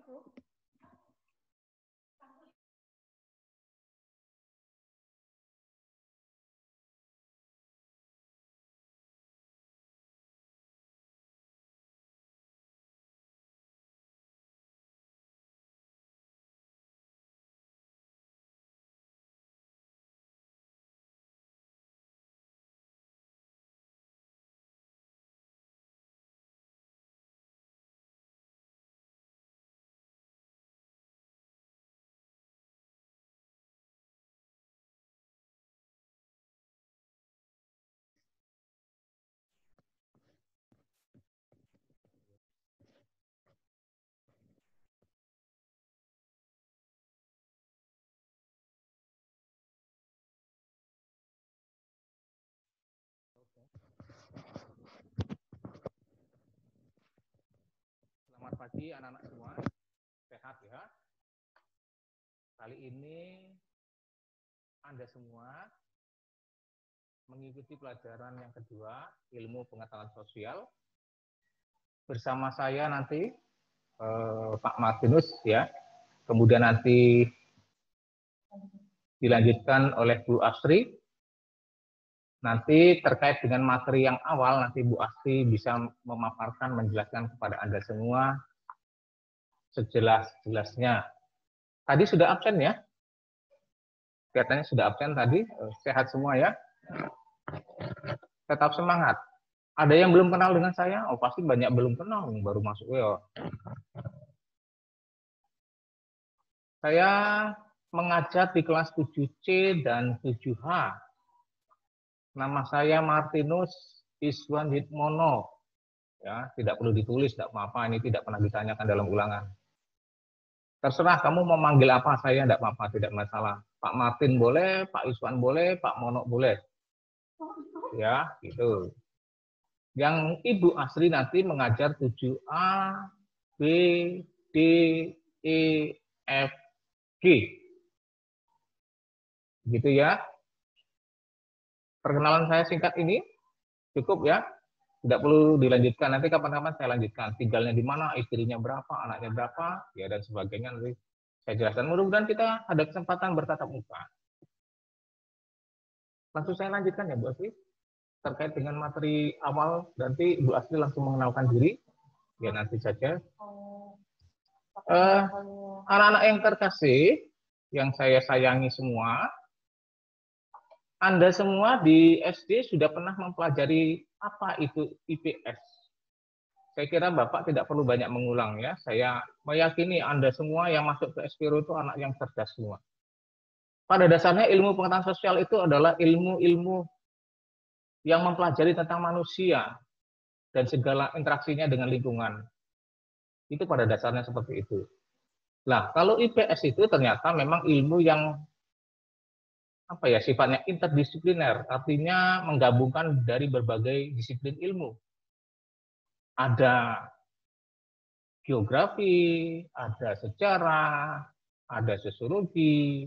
Bu. pagi anak-anak semua. Sehat ya. Kali ini Anda semua mengikuti pelajaran yang kedua, ilmu pengetahuan sosial. Bersama saya nanti Pak Martinus ya. Kemudian nanti dilanjutkan oleh Bu Astri. Nanti terkait dengan materi yang awal, nanti Bu Astri bisa memaparkan, menjelaskan kepada Anda semua sejelas-jelasnya. Tadi sudah absen ya? Kelihatannya sudah absen tadi. Sehat semua ya? Tetap semangat. Ada yang belum kenal dengan saya? Oh, pasti banyak belum kenal, baru masuk ya. Saya mengajar di kelas 7C dan 7H. Nama saya Martinus Iswan Hitmono. Ya, tidak perlu ditulis, tidak apa-apa. Ini tidak pernah ditanyakan dalam ulangan. Terserah kamu mau manggil apa, saya tidak apa-apa, tidak masalah. Pak Martin boleh, Pak Iswan boleh, Pak Mono boleh. Ya, gitu. Yang Ibu Asri nanti mengajar 7A, B, D, E, F, G. Gitu ya. Perkenalan saya singkat ini cukup ya. Tidak perlu dilanjutkan. Nanti kapan-kapan saya lanjutkan. Tinggalnya di mana, istrinya berapa, anaknya berapa, ya dan sebagainya nanti saya jelaskan. Mudah-mudahan kita ada kesempatan bertatap muka. Langsung saya lanjutkan ya Bu Asri. Terkait dengan materi awal, nanti Bu Asri langsung mengenalkan diri. Ya nanti saja. Anak-anak yang terkasih, yang saya sayangi semua, Anda semua di SD sudah pernah mempelajari apa itu IPS. Saya kira Bapak tidak perlu banyak mengulang ya. Saya meyakini Anda semua yang masuk ke SPIRO itu anak yang cerdas semua. Pada dasarnya ilmu pengetahuan sosial itu adalah ilmu-ilmu yang mempelajari tentang manusia dan segala interaksinya dengan lingkungan. Itu pada dasarnya seperti itu. Nah, kalau IPS itu ternyata memang ilmu yang sifatnya interdisipliner, artinya menggabungkan dari berbagai disiplin ilmu. Ada geografi, ada sejarah, ada sosiologi,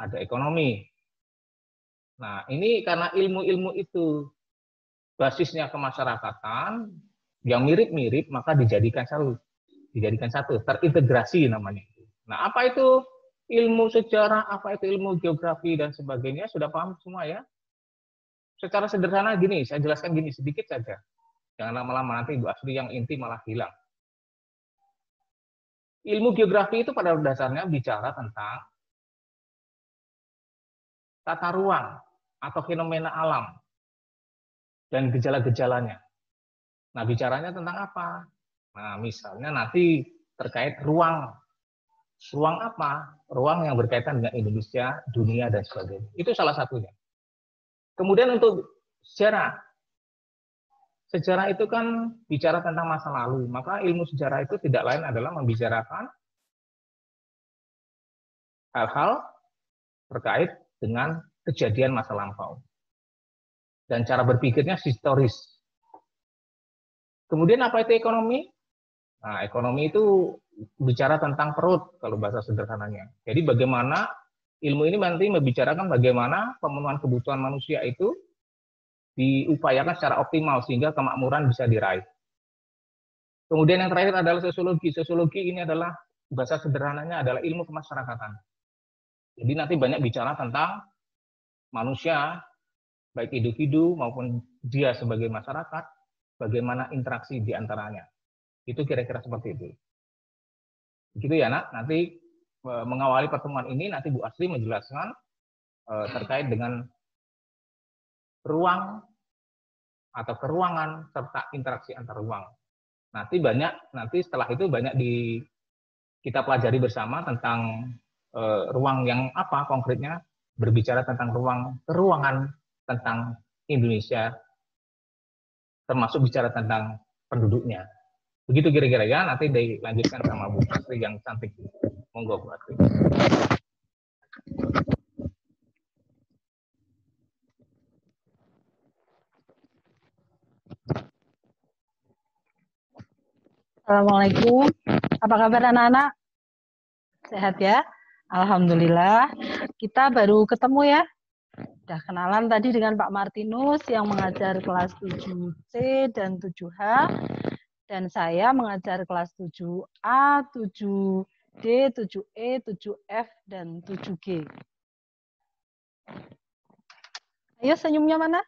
ada ekonomi. Nah, ini karena ilmu-ilmu itu basisnya kemasyarakatan yang mirip-mirip, maka dijadikan satu, terintegrasi namanya. Nah, apa itu ilmu sejarah, apa itu ilmu geografi dan sebagainya, sudah paham semua ya? Secara sederhana gini, saya jelaskan gini sedikit saja. Jangan lama-lama nanti Bu Asri yang inti malah hilang. Ilmu geografi itu pada dasarnya bicara tentang tata ruang atau fenomena alam dan gejala-gejalanya. Nah, bicaranya tentang apa? Nah, misalnya nanti terkait ruang. Ruang apa? Ruang yang berkaitan dengan Indonesia, dunia, dan sebagainya. Itu salah satunya. Kemudian untuk sejarah. Sejarah itu kan bicara tentang masa lalu. Maka ilmu sejarah itu tidak lain adalah membicarakan hal-hal terkait dengan kejadian masa lampau. Dan cara berpikirnya historis. Kemudian apa itu ekonomi? Nah, ekonomi itu bicara tentang perut, kalau bahasa sederhananya. Jadi bagaimana ilmu ini nanti membicarakan bagaimana pemenuhan kebutuhan manusia itu diupayakan secara optimal sehingga kemakmuran bisa diraih. Kemudian yang terakhir adalah sosiologi. Sosiologi ini adalah bahasa sederhananya adalah ilmu kemasyarakatan. Jadi nanti banyak bicara tentang manusia, baik individu maupun dia sebagai masyarakat, bagaimana interaksi di antaranya. Itu kira-kira seperti itu. Begitu ya, Nak. Nanti mengawali pertemuan ini, nanti Bu Asri menjelaskan terkait dengan ruang atau keruangan serta interaksi antar ruang. Nanti setelah itu banyak kita pelajari bersama tentang ruang yang apa konkretnya, berbicara tentang keruangan tentang Indonesia, termasuk bicara tentang penduduknya. Begitu kira-kira ya, nanti dilanjutkan sama Bu Asri yang cantik. Monggo Bu Asri. Assalamualaikum. Apa kabar anak-anak? Sehat ya? Alhamdulillah. Kita baru ketemu ya. Udah kenalan tadi dengan Pak Martinus yang mengajar kelas 7C dan 7H. Dan saya mengajar kelas 7A, 7D, 7E, 7F, dan 7G. Ayo senyumnya mana?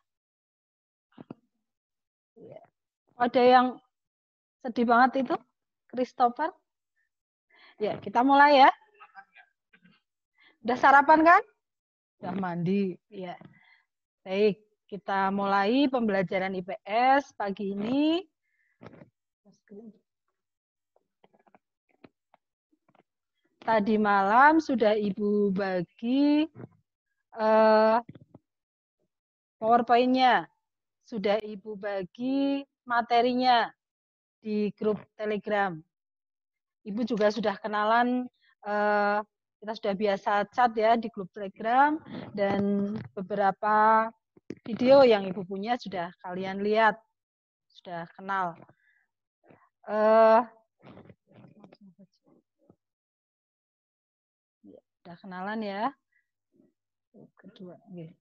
Ada yang sedih banget itu? Christopher? Ya, kita mulai ya. Udah sarapan kan? Udah mandi. Ya. Baik, kita mulai pembelajaran IPS pagi ini. Tadi malam sudah Ibu bagi PowerPoint-nya. Sudah Ibu bagi materinya di grup Telegram. Ibu juga sudah kenalan, kita sudah biasa chat ya di grup Telegram, dan beberapa video yang Ibu punya sudah kalian lihat, sudah kenal. Sudah kenalan ya. Kedua, okay.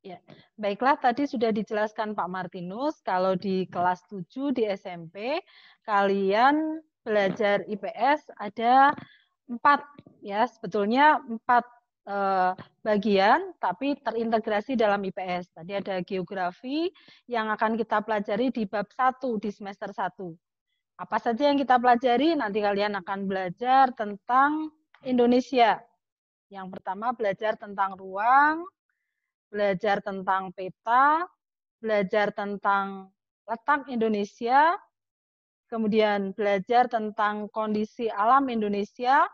Ya, baiklah, tadi sudah dijelaskan Pak Martinus kalau di kelas 7 di SMP kalian belajar IPS ada 4 ya, sebetulnya 4 bagian tapi terintegrasi dalam IPS. Tadi ada geografi yang akan kita pelajari di bab 1 di semester 1. Apa saja yang kita pelajari? Nanti kalian akan belajar tentang Indonesia. Yang pertama belajar tentang ruang, belajar tentang peta, belajar tentang letak Indonesia, kemudian belajar tentang kondisi alam Indonesia,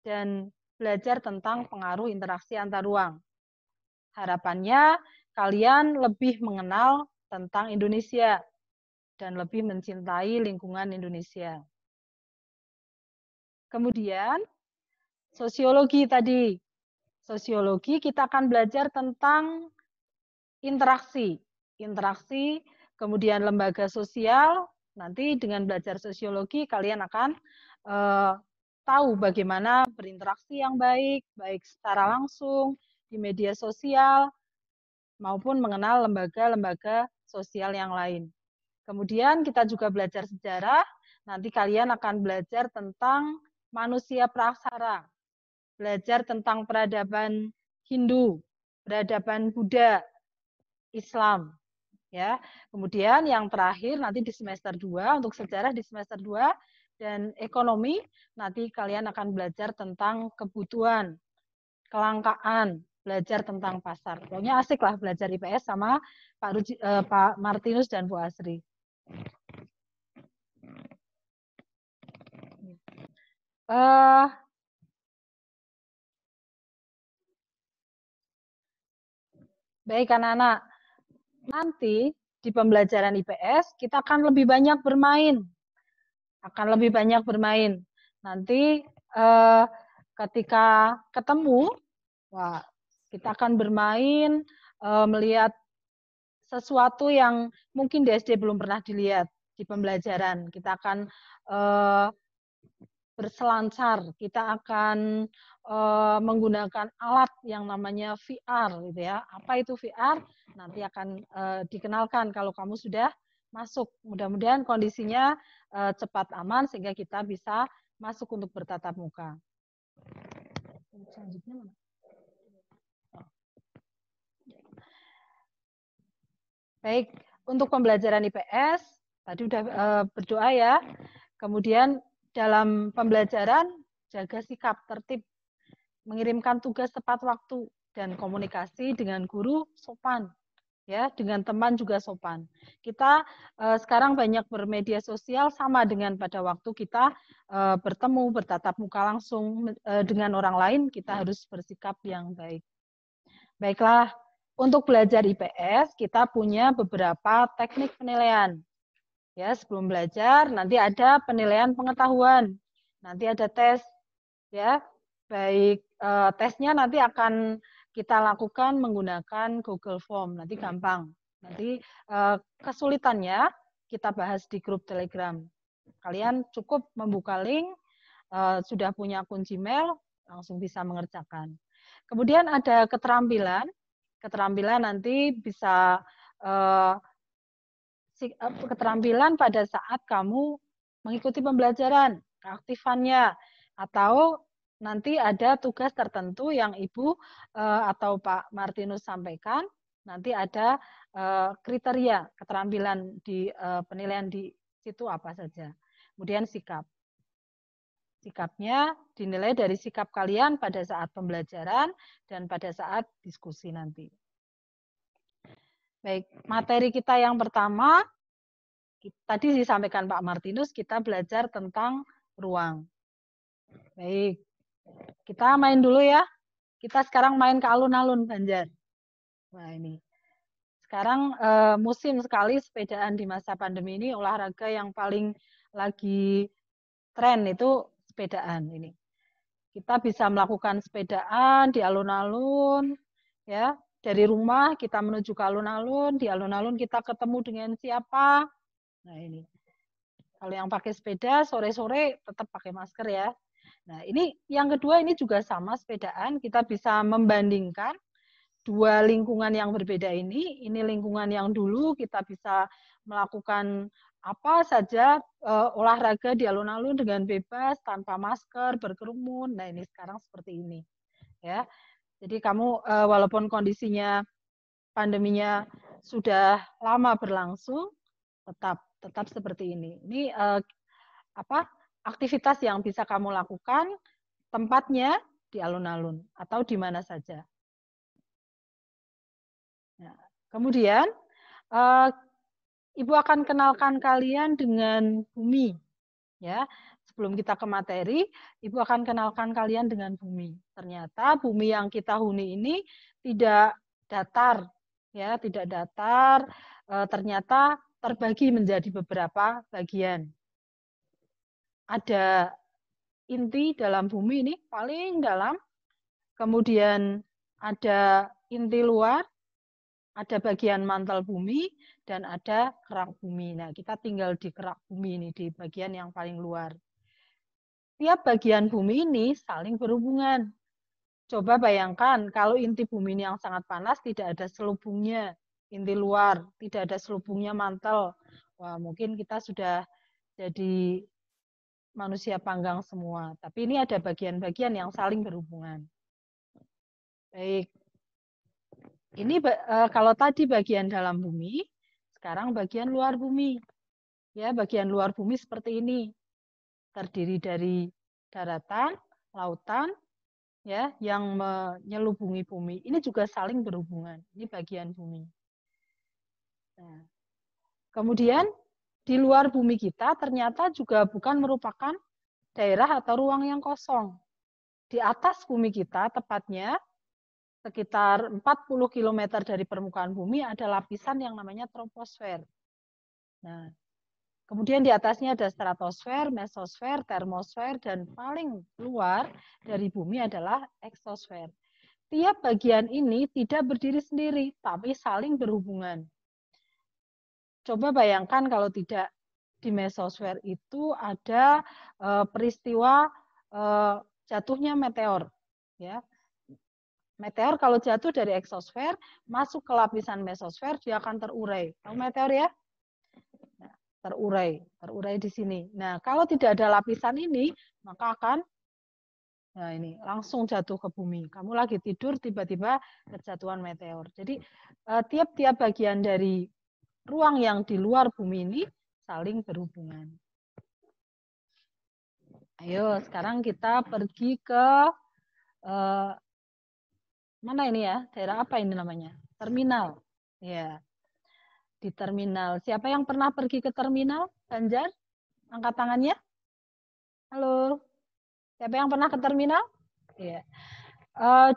dan belajar tentang pengaruh interaksi antar ruang. Harapannya kalian lebih mengenal tentang Indonesia dan lebih mencintai lingkungan Indonesia. Kemudian sosiologi tadi. Sosiologi kita akan belajar tentang interaksi, kemudian lembaga sosial. Nanti dengan belajar sosiologi kalian akan tahu bagaimana berinteraksi yang baik secara langsung di media sosial maupun mengenal lembaga-lembaga sosial yang lain. Kemudian kita juga belajar sejarah. Nanti kalian akan belajar tentang manusia praksara, belajar tentang peradaban Hindu, peradaban Buddha, Islam, ya. Kemudian yang terakhir nanti di semester 2 untuk sejarah di semester 2 dan ekonomi nanti kalian akan belajar tentang kebutuhan, kelangkaan, belajar tentang pasar. Pokoknya asik lah belajar IPS sama Pak Martinus dan Bu Asri. Baik anak-anak, nanti di pembelajaran IPS kita akan lebih banyak bermain. Nanti ketika ketemu, wah, kita akan bermain, melihat sesuatu yang mungkin di SD belum pernah dilihat di pembelajaran. Kita akan berselancar, kita akan menggunakan alat yang namanya VR, gitu ya. Apa itu VR? Nanti akan dikenalkan kalau kamu sudah masuk. Mudah-mudahan kondisinya cepat aman sehingga kita bisa masuk untuk bertatap muka. Selanjutnya mana? Baik, untuk pembelajaran IPS tadi udah berdoa ya. Kemudian dalam pembelajaran jaga sikap tertib, mengirimkan tugas tepat waktu, dan komunikasi dengan guru sopan, ya, dengan teman juga sopan. Kita sekarang banyak bermedia sosial, sama dengan pada waktu kita bertemu bertatap muka langsung dengan orang lain, kita harus bersikap yang baik. Baiklah, untuk belajar IPS kita punya beberapa teknik penilaian. Ya, sebelum belajar nanti ada penilaian pengetahuan, nanti ada tes, ya, baik tesnya nanti akan kita lakukan menggunakan Google Form. Nanti gampang. Nanti kesulitannya kita bahas di grup Telegram. Kalian cukup membuka link, sudah punya kunci mail, langsung bisa mengerjakan. Kemudian ada keterampilan. Keterampilan nanti bisa keterampilan pada saat kamu mengikuti pembelajaran, keaktifannya, atau nanti ada tugas tertentu yang Ibu atau Pak Martinus sampaikan, nanti ada kriteria keterampilan di penilaian di situ apa saja. Kemudian sikap. Sikapnya dinilai dari sikap kalian pada saat pembelajaran dan pada saat diskusi nanti. Baik, materi kita yang pertama, tadi disampaikan Pak Martinus, kita belajar tentang ruang. Baik, kita main dulu ya. Kita sekarang main ke alun-alun Banjar. Nah ini. Sekarang musim sekali sepedaan di masa pandemi ini, olahraga yang paling lagi tren itu sepedaan ini. Kita bisa melakukan sepedaan di alun-alun, ya. Dari rumah kita menuju ke alun-alun, di alun-alun kita ketemu dengan siapa. Nah ini, kalau yang pakai sepeda sore-sore tetap pakai masker ya. Nah ini yang kedua ini juga sama sepedaan, kita bisa membandingkan dua lingkungan yang berbeda ini lingkungan yang dulu kita bisa melakukan apa saja olahraga di alun-alun dengan bebas, tanpa masker, berkerumun. Nah ini sekarang seperti ini. Ya. Jadi kamu walaupun kondisinya pandeminya sudah lama berlangsung, tetap seperti ini. Ini aktivitas yang bisa kamu lakukan, tempatnya di alun-alun atau di mana saja. Nah, kemudian Ibu akan kenalkan kalian dengan bumi. Ya, sebelum kita ke materi, Ibu akan kenalkan kalian dengan bumi. Ternyata bumi yang kita huni ini tidak datar, ya, tidak datar. Ternyata terbagi menjadi beberapa bagian. Ada inti dalam bumi ini paling dalam, kemudian ada inti luar, ada bagian mantel bumi, dan ada kerak bumi. Nah, kita tinggal di kerak bumi ini, di bagian yang paling luar. Tiap bagian bumi ini saling berhubungan. Coba bayangkan, kalau inti bumi ini yang sangat panas, tidak ada selubungnya. Inti luar, tidak ada selubungnya mantel. Wah, mungkin kita sudah jadi manusia panggang semua. Tapi ini ada bagian-bagian yang saling berhubungan. Baik. Ini kalau tadi bagian dalam bumi, sekarang bagian luar bumi. Ya, bagian luar bumi seperti ini. Terdiri dari daratan, lautan, ya, yang menyelubungi bumi. Ini juga saling berhubungan. Ini bagian bumi. Nah, kemudian di luar bumi kita ternyata juga bukan merupakan daerah atau ruang yang kosong. Di atas bumi kita, tepatnya sekitar 40 km dari permukaan bumi ada lapisan yang namanya troposfer. Nah, kemudian di atasnya ada stratosfer, mesosfer, termosfer, dan paling luar dari bumi adalah eksosfer. Tiap bagian ini tidak berdiri sendiri, tapi saling berhubungan. Coba bayangkan kalau tidak di mesosfer itu ada peristiwa jatuhnya meteor, ya. Meteor kalau jatuh dari eksosfer, masuk ke lapisan mesosfer, dia akan terurai. Tahu meteor ya? Nah, terurai di sini. Nah, kalau tidak ada lapisan ini, maka akan langsung jatuh ke bumi. Kamu lagi tidur, tiba-tiba kejatuhan meteor. Jadi, tiap-tiap bagian dari ruang yang di luar bumi ini saling berhubungan. Ayo, sekarang kita pergi ke mana ini ya? Daerah apa ini namanya? Terminal. Ya. Di terminal. Siapa yang pernah pergi ke terminal? Banjar? Angkat tangannya. Halo. Siapa yang pernah ke terminal? Ya.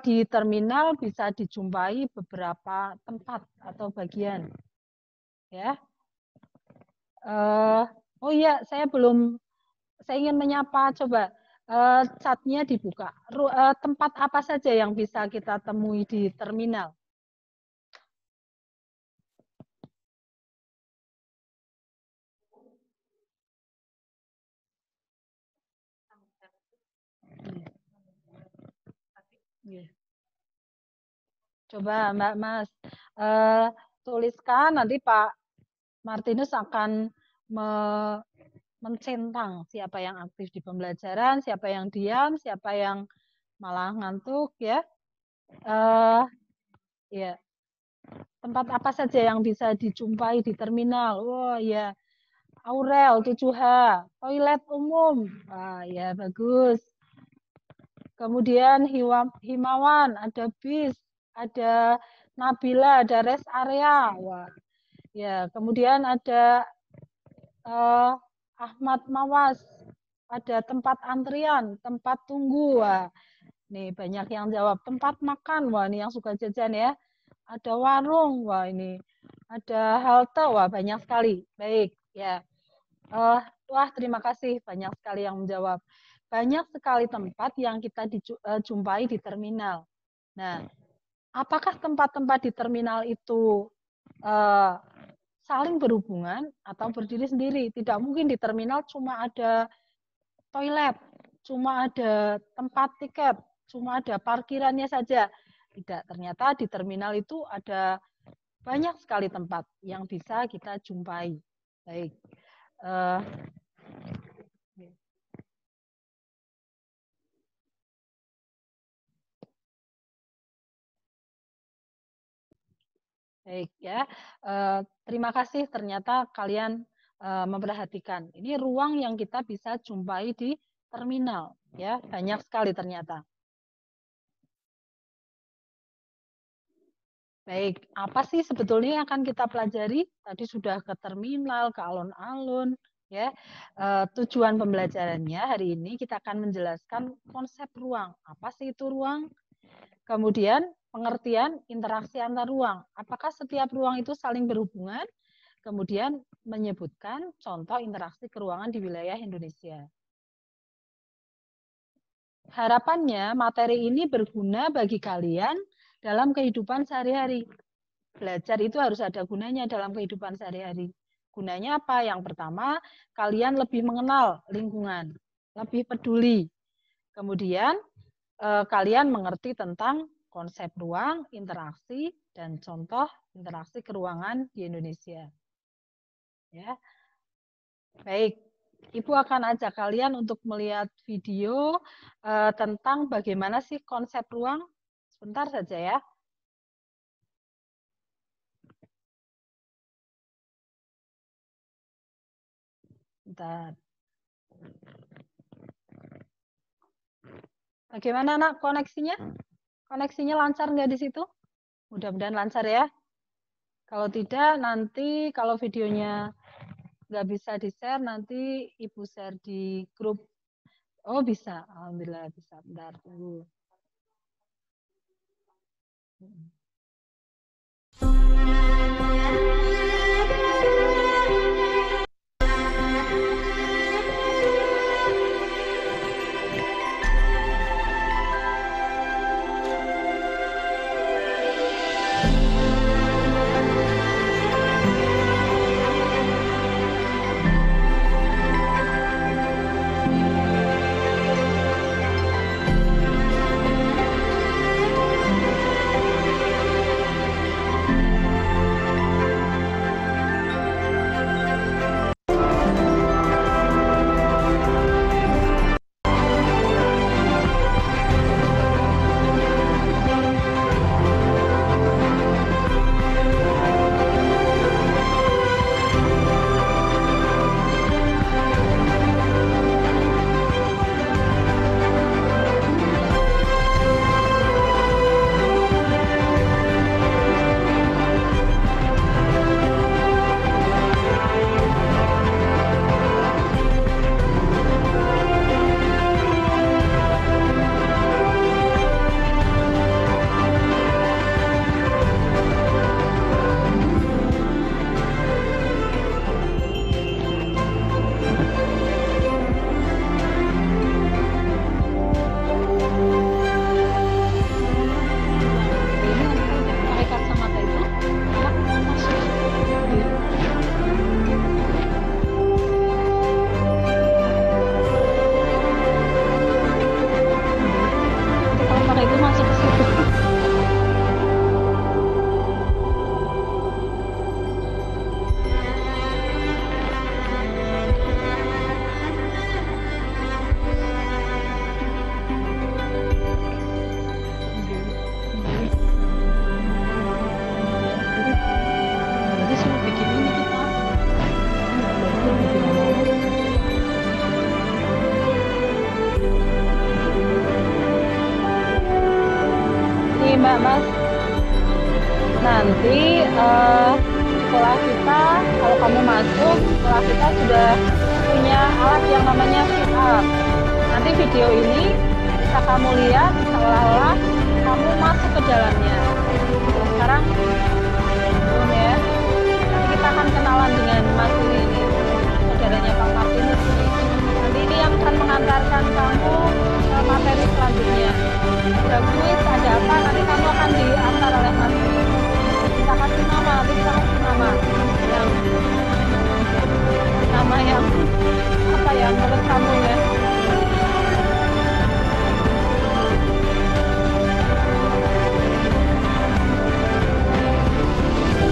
Di terminal bisa dijumpai beberapa tempat atau bagian. Ya. Oh iya, saya ingin menyapa. Coba Catnya dibuka. Tempat apa saja yang bisa kita temui di terminal? Coba Mbak Mas tuliskan, nanti Pak Martinus akan mencentang siapa yang aktif di pembelajaran, siapa yang diam, siapa yang malah ngantuk ya. Ya. Tempat apa saja yang bisa dijumpai di terminal? Wah ya, Aurel 7H, toilet umum. Wah ya, bagus. Kemudian Himawan, ada bis, ada Nabila, ada rest area. Wah. Ya, kemudian ada Ahmad Mawas, ada tempat antrian, tempat tunggu. Wah. Nih banyak yang jawab tempat makan. Wah, ini yang suka jajan ya. Ada warung. Wah, ini ada halte. Wah, banyak sekali. Baik, ya. Wah, terima kasih banyak sekali yang menjawab. Banyak sekali tempat yang kita jumpai di terminal. Nah, apakah tempat-tempat di terminal itu saling berhubungan atau berdiri sendiri? Tidak mungkin di terminal cuma ada toilet, cuma ada tempat tiket, cuma ada parkirannya saja. Tidak, ternyata di terminal itu ada banyak sekali tempat yang bisa kita jumpai. Baik. Baik ya, terima kasih ternyata kalian memperhatikan. Ini ruang yang kita bisa jumpai di terminal, ya banyak sekali ternyata. Baik, apa sih sebetulnya yang akan kita pelajari? Tadi sudah ke terminal, ke alun-alun, ya. Tujuan pembelajarannya hari ini kita akan menjelaskan konsep ruang. Apa sih itu ruang? Kemudian pengertian interaksi antar ruang. Apakah setiap ruang itu saling berhubungan? Kemudian menyebutkan contoh interaksi keruangan di wilayah Indonesia. Harapannya materi ini berguna bagi kalian dalam kehidupan sehari-hari. Belajar itu harus ada gunanya dalam kehidupan sehari-hari. Gunanya apa? Yang pertama, kalian lebih mengenal lingkungan, lebih peduli. Kemudian kalian mengerti tentang konsep ruang, interaksi, dan contoh interaksi keruangan di Indonesia. Ya. Baik, Ibu akan ajak kalian untuk melihat video tentang bagaimana sih konsep ruang. Sebentar saja ya. Bentar. Bagaimana nak koneksinya? Koneksinya lancar nggak di situ? Mudah-mudahan lancar ya. Kalau tidak, nanti kalau videonya nggak bisa di-share, nanti Ibu share di grup. Oh, bisa. Alhamdulillah bisa. Bentar, tunggu. Ya, Mas. Nanti sekolah kita, kalau kamu masuk, sekolah kita sudah punya alat yang namanya sit up. Nanti video ini bisa kamu lihat seolah-olah kamu masuk ke dalamnya. Sekarang belum ya. Nanti kita akan kenalan dengan Mas ini, saudaranya Pak Martinus ini. Nanti ini yang akan mengantarkan kamu ke materi selanjutnya. Ada kuis, ada apa, nanti kamu akan diantar oleh Mas ini. Kita kasih nama, nanti kita kasih nama yang apa ya menurut kamu ya.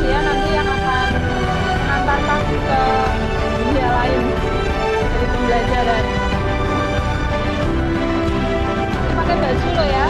Dia nanti yang akan mengantarkan ke dunia lain dari pembelajaran. Pakai baju lo ya.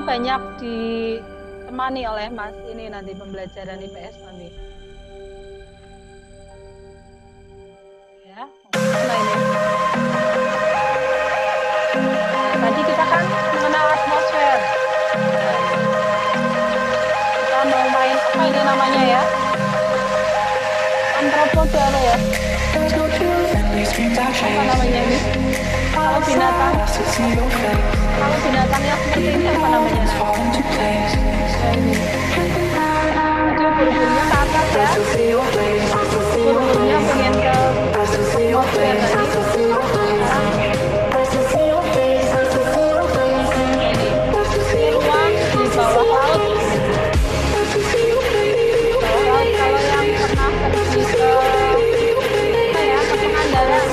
Banyak ditemani oleh Mas ini nanti pembelajaran IPS nanti. Ya, nah ini. Tadi kita kan mengenal atmosfer. Kita mau main apa ini namanya ya? Antropologi ya? Apa namanya ini? Kalau binatangnya seperti ini apa namanya? Jadi buru-burunya ke atas ya. Buru-burunya pengen ke atmosfer tadi. Ini ruang di bawah laut. Kalau yang pernah pergi ke Pangandaran.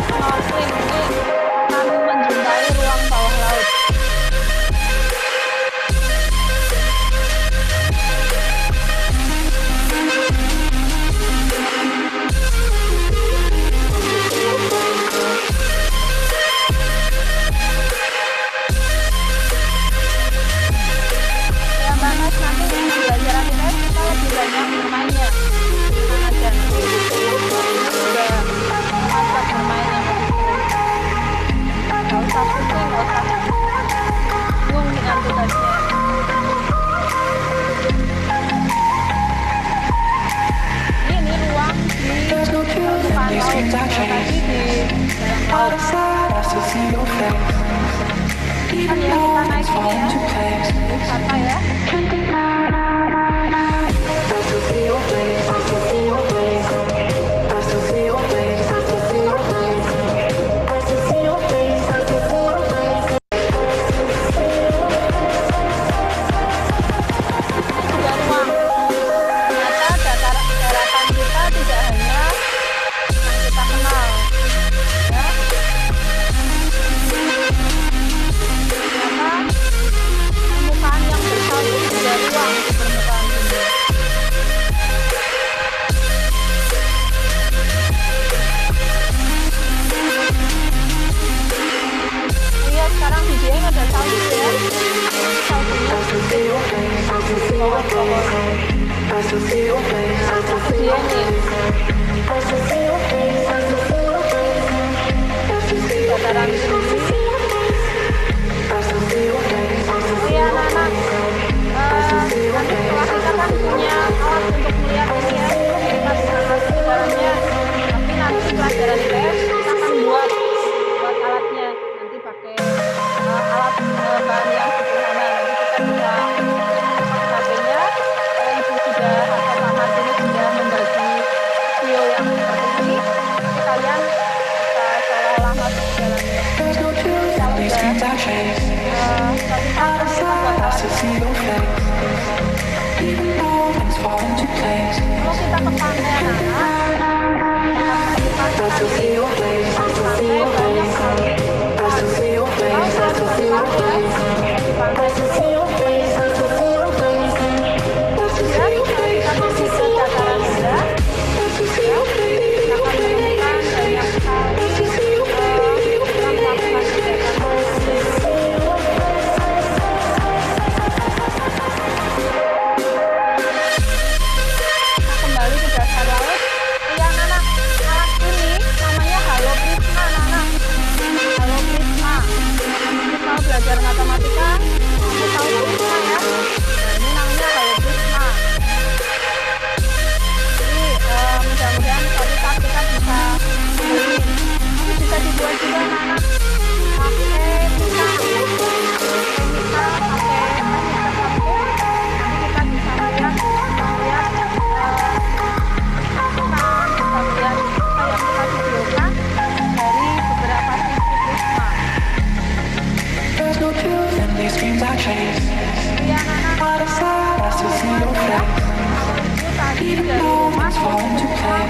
Snorkeling ini akan menjumpai ruang bawah laut. Ya banget, nanti di pembelajaran ini kita lebih banyak bermainnya. Tenang aja. Ini juga masa bermain yang lebih seru. Gak usah pusing, gak usah bingung dengan tugasnya. Ini ruang di permukaan laut. Tadi di dalam laut. Kan ya, kita naik ini ya. Wisata ya. Dataran tinggi. Iya anak-anak, nanti setelah kita kan punya alat untuk melihat ini ya, kehidupan sejarahnya. Tapi nanti pelajaran IPS kita akan buat alatnya. Nanti pakai alat bahan yang sederhana. Nanti kita bisa HP-nya. Ibu sudah atau Pak Martinus sudah membagi video yang seperti ini. Nanti kalian bisa seolah-olah masuk ke dalamnya. Kalau kita ke pantai anak-anak, pantai banyak sekali. Kita pergi ke dataran rendah, kita akan menemukan Jadi anak-anak ya, itu tadi dari rumah ke sekolah,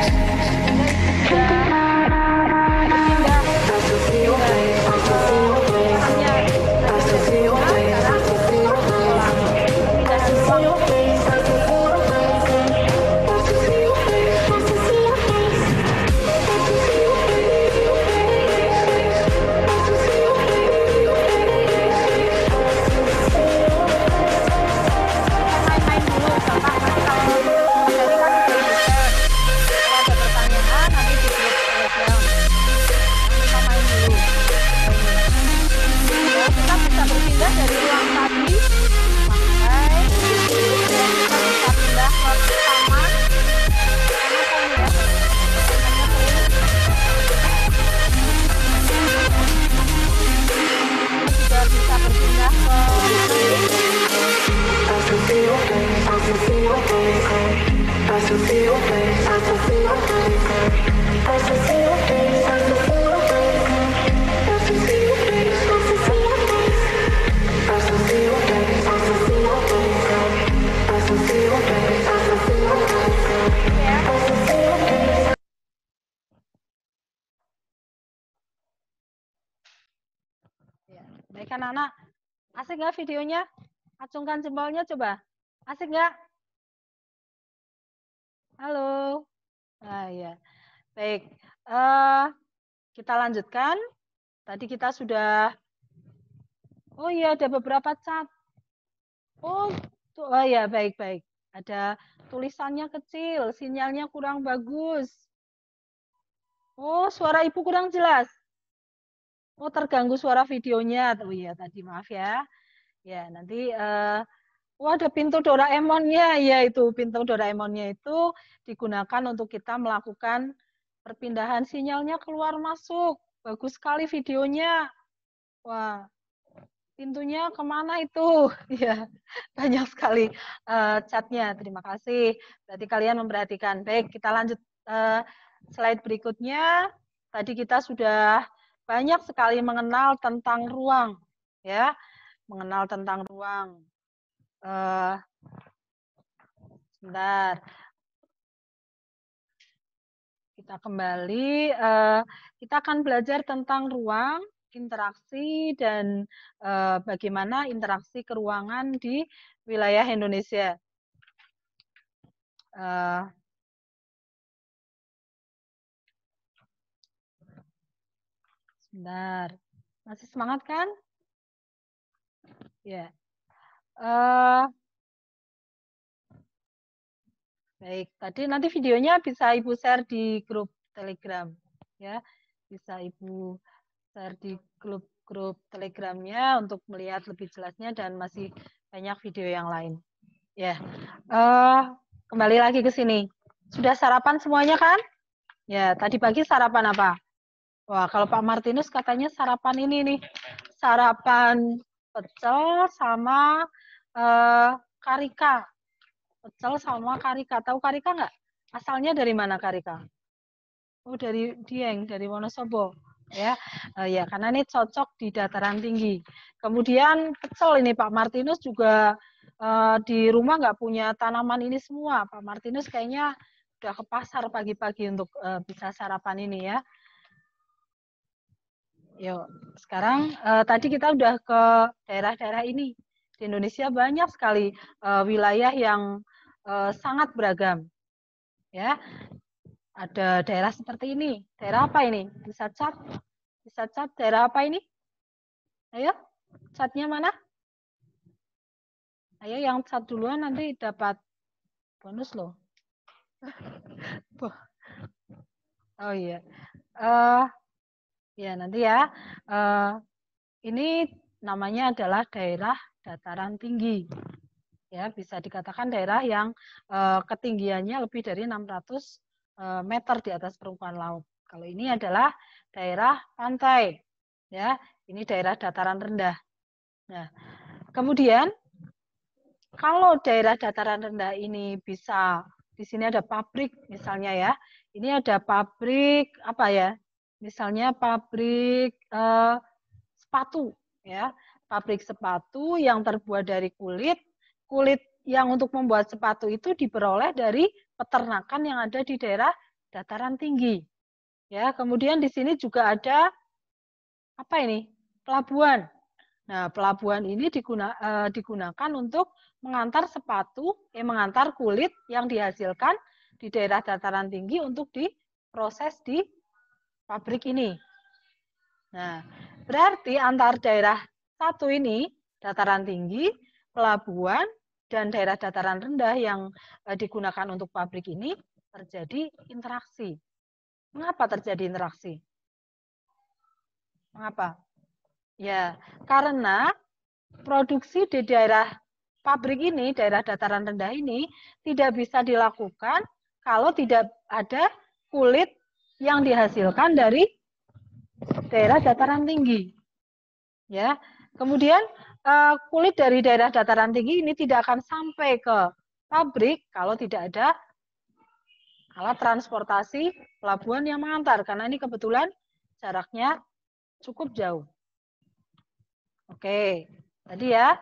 baik anak-anak, asik nggak videonya? Acungkan jempolnya coba. Asik nggak? Halo. Ah ya, baik. Kita lanjutkan. Tadi kita sudah. Oh iya, ada beberapa cat. Oh ya, baik-baik. Ada tulisannya kecil, sinyalnya kurang bagus. Oh, suara ibu kurang jelas. Oh, terganggu suara videonya. Oh iya, tadi maaf ya. Ya, nanti ada pintu Doraemonnya. Ya, itu pintu Doraemonnya itu digunakan untuk kita melakukan perpindahan sinyalnya keluar masuk. Bagus sekali videonya. Wah, pintunya kemana itu? Ya, banyak sekali chatnya. Terima kasih. Berarti kalian memperhatikan. Baik, kita lanjut slide berikutnya. Tadi kita sudah banyak sekali mengenal tentang ruang, ya, mengenal tentang ruang. Sebentar, kita kembali. Kita akan belajar tentang ruang, interaksi, dan bagaimana interaksi keruangan di wilayah Indonesia. Sebentar, masih semangat kan? Ya. Baik, tadi nanti videonya bisa Ibu share di grup Telegram, ya. Bisa Ibu share di grup Telegramnya untuk melihat lebih jelasnya dan masih banyak video yang lain. Ya, kembali lagi ke sini. Sudah sarapan semuanya kan? Ya, tadi pagi sarapan apa? Wah, kalau Pak Martinus katanya sarapan ini nih, sarapan pecel sama karika. Pecel sama karika. Tahu karika nggak? Asalnya dari mana karika? Oh, dari Dieng, dari Wonosobo. Ya, ya, karena ini cocok di dataran tinggi. Kemudian pecel ini Pak Martinus juga di rumah nggak punya tanaman ini semua. Pak Martinus kayaknya udah ke pasar pagi-pagi untuk bisa sarapan ini ya. Yuk, sekarang tadi kita udah ke daerah-daerah ini. Di Indonesia banyak sekali wilayah yang sangat beragam. Ya, ada daerah seperti ini. Daerah apa ini? Bisa cat? Bisa cat daerah apa ini? Ayo, catnya mana? Ayo, yang cat duluan nanti dapat bonus loh. Oh iya. Ya, nanti ya. Ini namanya adalah daerah dataran tinggi. Ya, bisa dikatakan daerah yang ketinggiannya lebih dari 600 meter di atas permukaan laut. Kalau ini adalah daerah pantai. Ya, ini daerah dataran rendah. Nah, kemudian kalau daerah dataran rendah ini bisa, di sini ada pabrik misalnya ya. Ini ada pabrik apa ya? Misalnya pabrik sepatu ya. pabrik sepatu yang terbuat dari kulit. Kulit yang untuk membuat sepatu itu diperoleh dari peternakan yang ada di daerah dataran tinggi. Ya, kemudian di sini juga ada apa ini? Pelabuhan. Nah, pelabuhan ini digunakan untuk mengantar mengantar kulit yang dihasilkan di daerah dataran tinggi untuk diproses di pabrik ini. Nah, berarti antar daerah satu ini, dataran tinggi, pelabuhan, dan daerah dataran rendah yang digunakan untuk pabrik ini terjadi interaksi. Mengapa terjadi interaksi? Mengapa? Ya, karena produksi di daerah pabrik ini, daerah dataran rendah ini, tidak bisa dilakukan kalau tidak ada kulit yang dihasilkan dari daerah dataran tinggi. Ya, kemudian kulit dari daerah dataran tinggi ini tidak akan sampai ke pabrik kalau tidak ada alat transportasi pelabuhan yang mengantar, karena ini kebetulan jaraknya cukup jauh. Oke, tadi ya,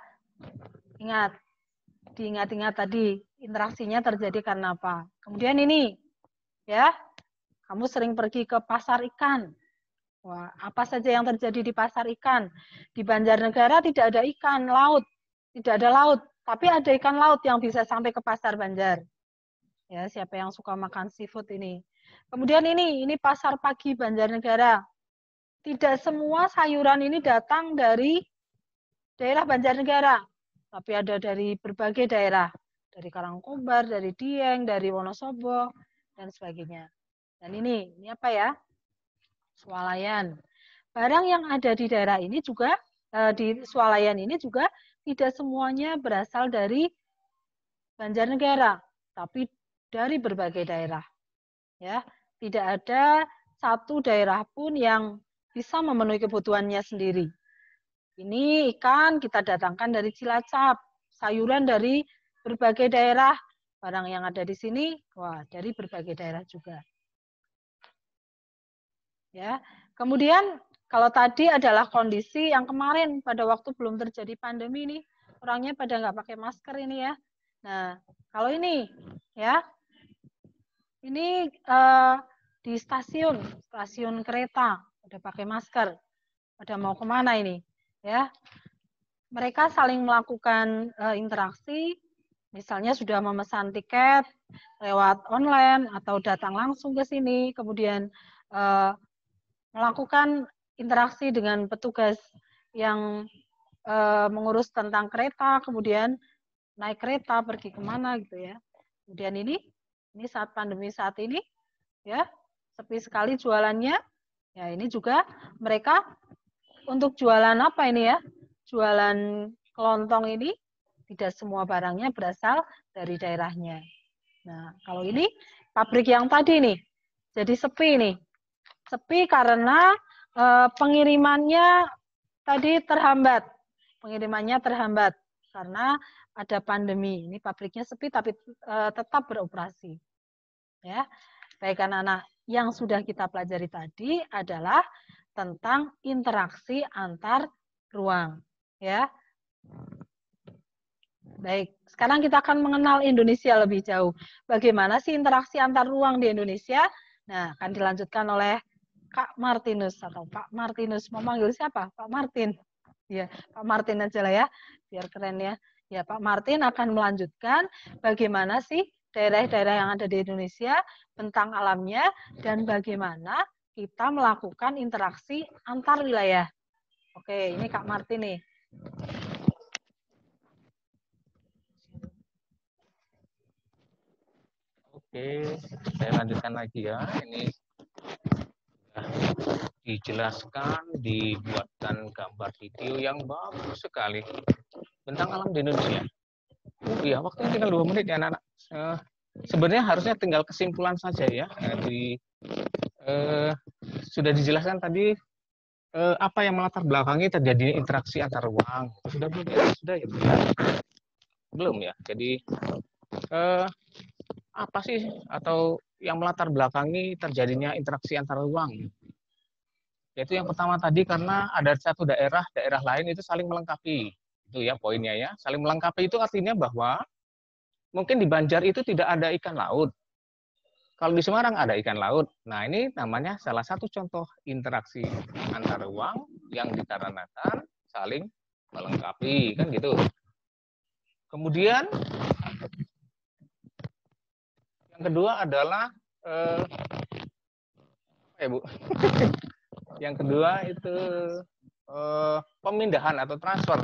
diingat-ingat tadi interaksinya terjadi karena apa. Kemudian ini, ya, kamu sering pergi ke pasar ikan. Wah, apa saja yang terjadi di pasar ikan? Di Banjarnegara tidak ada ikan laut, tidak ada laut, tapi ada ikan laut yang bisa sampai ke pasar Banjar. Ya, siapa yang suka makan seafood ini? Kemudian ini pasar pagi Banjarnegara. Tidak semua sayuran ini datang dari daerah Banjarnegara, tapi ada dari berbagai daerah, dari Karangkobar, dari Dieng, dari Wonosobo, dan sebagainya. Dan ini apa ya? Swalayan. Barang yang ada di daerah ini juga, di swalayan ini juga tidak semuanya berasal dari Banjarnegara, tapi dari berbagai daerah. Ya, tidak ada satu daerah pun yang bisa memenuhi kebutuhannya sendiri. Ini ikan kita datangkan dari Cilacap, sayuran dari berbagai daerah, barang yang ada di sini, wah, dari berbagai daerah juga. Ya, kemudian kalau tadi adalah kondisi yang kemarin pada waktu belum terjadi pandemi ini, orangnya pada nggak pakai masker ini ya. Nah, kalau ini ya, ini di stasiun kereta udah pakai masker, pada mau kemana ini ya? Mereka saling melakukan interaksi, misalnya sudah memesan tiket lewat online atau datang langsung ke sini, kemudian melakukan interaksi dengan petugas yang mengurus tentang kereta, kemudian naik kereta pergi kemana gitu ya. Kemudian ini saat pandemi saat ini ya, sepi sekali jualannya. Ya, ini juga mereka untuk jualan apa ini ya? Jualan kelontong ini tidak semua barangnya berasal dari daerahnya. Nah, kalau ini pabrik yang tadi nih, jadi sepi nih. Sepi karena pengirimannya tadi terhambat. Pengirimannya terhambat karena ada pandemi. Ini pabriknya sepi tapi tetap beroperasi. Ya. Baik anak-anak, yang sudah kita pelajari tadi adalah tentang interaksi antar ruang, ya. Baik, sekarang kita akan mengenal Indonesia lebih jauh. Bagaimana sih interaksi antar ruang di Indonesia? Nah, akan dilanjutkan oleh Kak Martinus atau Pak Martinus. Mau manggil siapa? Pak Martin. Ya, Pak Martin aja lah ya, biar keren ya. Ya, Pak Martin akan melanjutkan bagaimana sih daerah-daerah yang ada di Indonesia, bentang alamnya, dan bagaimana kita melakukan interaksi antar wilayah. Oke, ini Kak Martin nih. Oke, saya lanjutkan lagi ya. Ini dijelaskan, dibuatkan gambar video yang bagus sekali tentang alam di Indonesia. Iya, waktunya tinggal 2 menit ya anak-anak. Sebenarnya harusnya tinggal kesimpulan saja ya. Sudah dijelaskan tadi apa yang melatar belakangi terjadinya interaksi antar ruang. Sudah belum ya? Sudah ya? Belum ya. Jadi apa sih atau yang melatar belakangi terjadinya interaksi antar ruang? Yaitu yang pertama tadi karena ada satu daerah lain itu saling melengkapi. Itu ya poinnya ya. Saling melengkapi itu artinya bahwa mungkin di Banjar itu tidak ada ikan laut. Kalau di Semarang ada ikan laut. Nah, ini namanya salah satu contoh interaksi antar ruang yang dikarenakan saling melengkapi, kan gitu. Kemudian yang kedua adalah Bu. Yang kedua itu pemindahan atau transfer.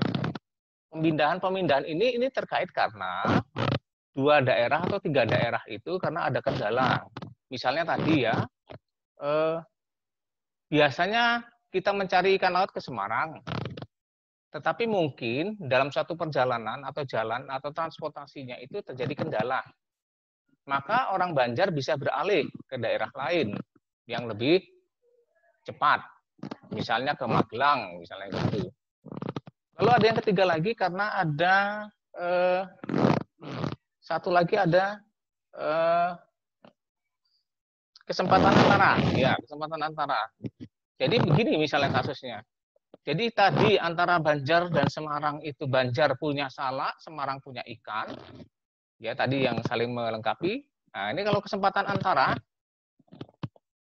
Pemindahan ini terkait karena 2 daerah atau 3 daerah itu karena ada kendala. Misalnya tadi ya, biasanya kita mencari ikan laut ke Semarang, tetapi mungkin dalam satu perjalanan atau jalan atau transportasinya itu terjadi kendala. Maka orang Banjar bisa beralih ke daerah lain yang lebih cepat. Misalnya ke Magelang, misalnya gitu. Lalu ada yang ketiga lagi karena ada satu lagi ada kesempatan antara, ya kesempatan antara. Jadi begini misalnya kasusnya. Jadi tadi antara Banjar dan Semarang itu Banjar punya salak, Semarang punya ikan, ya tadi yang saling melengkapi. Nah ini kalau kesempatan antara,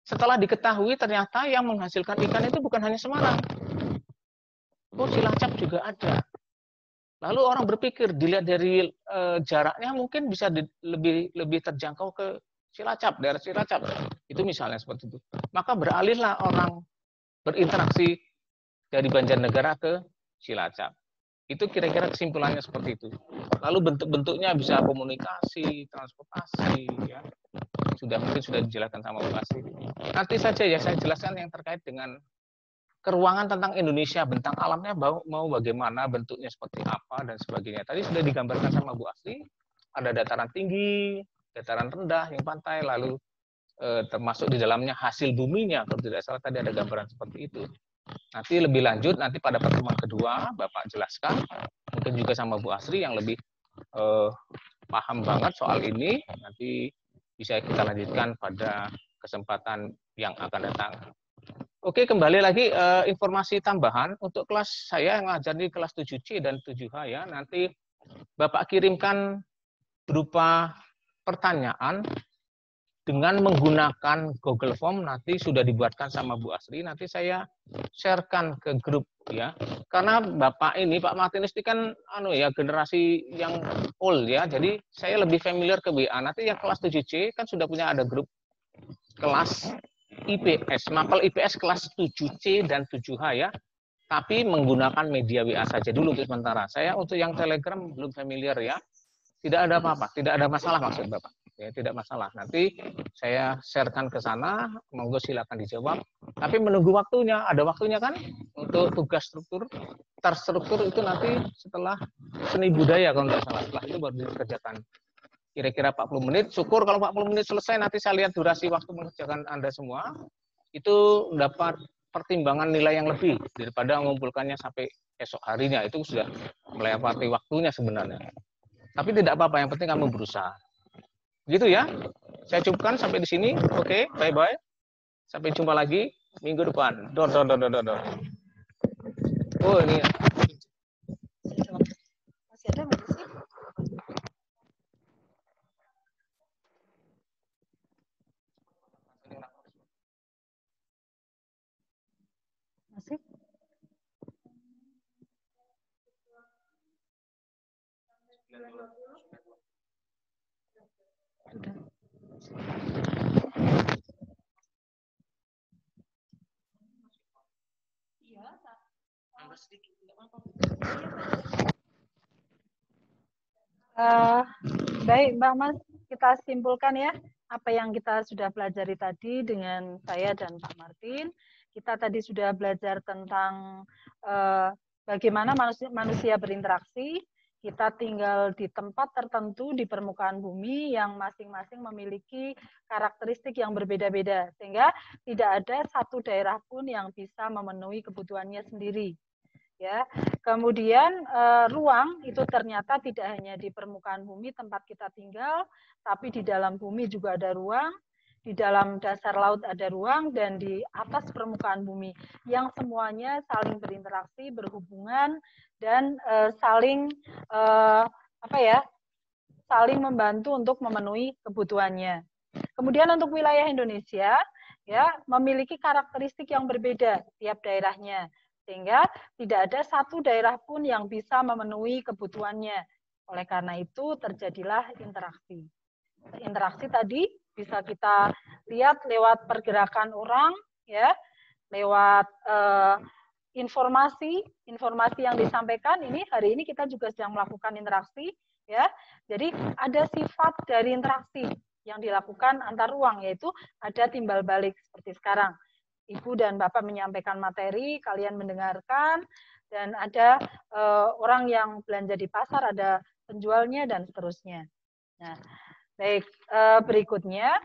setelah diketahui ternyata yang menghasilkan ikan itu bukan hanya Semarang, oh Cilacap juga ada. Lalu orang berpikir dilihat dari jaraknya mungkin bisa lebih terjangkau ke Cilacap, daerah Cilacap. Itu misalnya seperti itu. Maka beralihlah orang berinteraksi dari Banjarnegara ke Cilacap. Itu kira-kira kesimpulannya seperti itu. Lalu bentuk-bentuknya bisa komunikasi, transportasi, ya. Mungkin sudah dijelaskan sama Bu Asri. Nanti saja ya saya jelaskan yang terkait dengan keruangan tentang Indonesia, bentang alamnya mau bagaimana, bentuknya seperti apa, dan sebagainya. Tadi sudah digambarkan sama Bu Asri, ada dataran tinggi, dataran rendah, yang pantai, lalu termasuk di dalamnya hasil buminya, kalau tidak salah tadi ada gambaran seperti itu. Nanti lebih lanjut, nanti pada pertemuan kedua, Bapak jelaskan, mungkin juga sama Bu Asri yang lebih paham banget soal ini, nanti bisa kita lanjutkan pada kesempatan yang akan datang. Oke, kembali lagi informasi tambahan untuk kelas saya yang ngajar di kelas 7C dan 7H ya. Nanti Bapak kirimkan berupa pertanyaan dengan menggunakan Google Form, nanti sudah dibuatkan sama Bu Asri, nanti saya sharekan ke grup ya. Karena Bapak ini Pak Martinus ini kan generasi yang old ya. Jadi saya lebih familiar ke WA. Nanti yang kelas 7C kan sudah punya ada grup kelas IPS, mapel IPS kelas 7C dan 7H ya, tapi menggunakan media WA saja dulu untuk sementara. Saya untuk yang Telegram belum familiar ya, tidak ada apa-apa, tidak ada masalah maksud Bapak, ya tidak masalah. Nanti saya sharekan ke sana, monggo silakan dijawab. Tapi menunggu waktunya, ada waktunya kan untuk tugas terstruktur itu nanti setelah seni budaya kalau nggak salah, setelah itu baru dikerjakan. Kira-kira 40 menit, syukur kalau 40 menit selesai, nanti saya lihat durasi waktu mengerjakan Anda semua, itu dapat pertimbangan nilai yang lebih daripada mengumpulkannya sampai esok harinya, itu sudah melewati waktunya sebenarnya. Tapi tidak apa-apa, yang penting kamu berusaha. Gitu ya, saya cukupkan sampai di sini, oke, bye-bye. Sampai jumpa lagi minggu depan. Oh ini. Masih ada nggak sih? Masih? Baik Mbak Mas, kita simpulkan ya apa yang kita sudah pelajari tadi dengan saya dan Pak Martin. Kita tadi sudah belajar tentang bagaimana manusia berinteraksi. Kita tinggal di tempat tertentu di permukaan bumi yang masing-masing memiliki karakteristik yang berbeda-beda, sehingga tidak ada satu daerah pun yang bisa memenuhi kebutuhannya sendiri. Ya, kemudian ruang itu ternyata tidak hanya di permukaan bumi tempat kita tinggal, tapi di dalam bumi juga ada ruang di dalam dasar laut ada ruang, dan di atas permukaan bumi, yang semuanya saling berinteraksi, berhubungan, dan saling saling membantu untuk memenuhi kebutuhannya. Kemudian untuk wilayah Indonesia ya memiliki karakteristik yang berbeda tiap daerahnya, sehingga tidak ada satu daerah pun yang bisa memenuhi kebutuhannya. Oleh karena itu terjadilah interaksi. Interaksi tadi bisa kita lihat lewat pergerakan orang, ya, lewat informasi yang disampaikan. Ini hari ini kita juga sedang melakukan interaksi, ya. Jadi ada sifat dari interaksi yang dilakukan antar ruang, yaitu ada timbal balik seperti sekarang. Ibu dan Bapak menyampaikan materi, kalian mendengarkan, dan ada orang yang belanja di pasar, ada penjualnya, dan seterusnya. Nah, baik, berikutnya,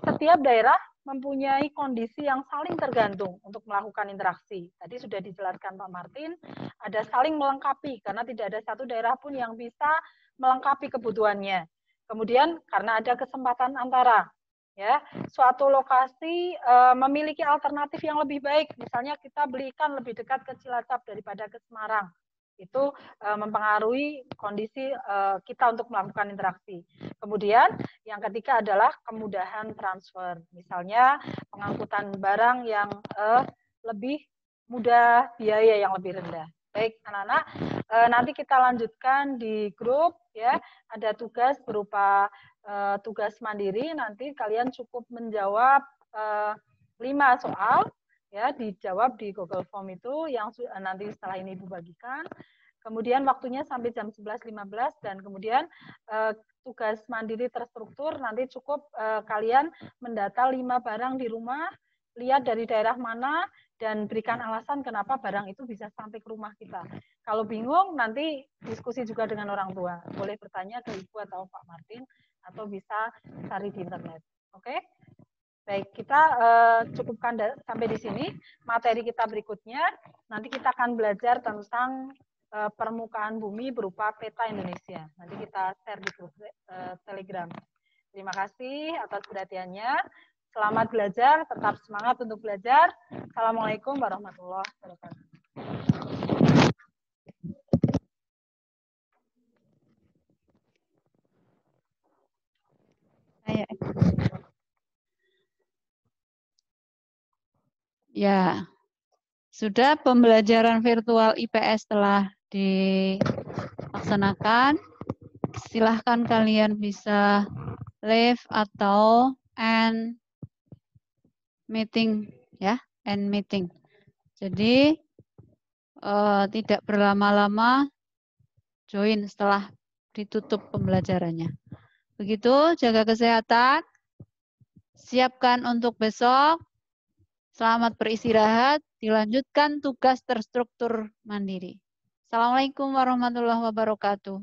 setiap daerah mempunyai kondisi yang saling tergantung untuk melakukan interaksi. Tadi sudah dijelaskan Pak Martin, ada saling melengkapi, karena tidak ada satu daerah pun yang bisa melengkapi kebutuhannya. Kemudian karena ada kesempatan antara, ya, suatu lokasi memiliki alternatif yang lebih baik, misalnya kita beli ikan lebih dekat ke Cilacap daripada ke Semarang, itu mempengaruhi kondisi kita untuk melakukan interaksi. Kemudian yang ketiga adalah kemudahan transfer, misalnya pengangkutan barang yang lebih mudah, biaya yang lebih rendah. Baik anak-anak, nanti kita lanjutkan di grup, ya, ada tugas berupa tugas mandiri, nanti kalian cukup menjawab 5 soal, ya, dijawab di Google Form itu yang nanti setelah ini Ibu bagikan. Kemudian waktunya sampai jam 11.15, dan kemudian tugas mandiri terstruktur, nanti cukup kalian mendata 5 barang di rumah, lihat dari daerah mana, dan berikan alasan kenapa barang itu bisa sampai ke rumah kita. Kalau bingung, nanti diskusi juga dengan orang tua. Boleh bertanya ke Ibu atau Pak Martin, atau bisa cari di internet. Oke? Baik, kita cukupkan sampai di sini. Materi kita berikutnya, nanti kita akan belajar tentang permukaan bumi berupa peta Indonesia. Nanti kita share di grup Telegram. Terima kasih atas perhatiannya. Selamat belajar, tetap semangat untuk belajar. Assalamualaikum warahmatullahi wabarakatuh. Ya, sudah pembelajaran virtual IPS telah dilaksanakan. Silahkan kalian bisa live atau end meeting, ya, end meeting. Jadi tidak berlama-lama, join setelah ditutup pembelajarannya. Begitu, jaga kesehatan, siapkan untuk besok. Selamat beristirahat, dilanjutkan tugas terstruktur mandiri. Assalamualaikum warahmatullahi wabarakatuh.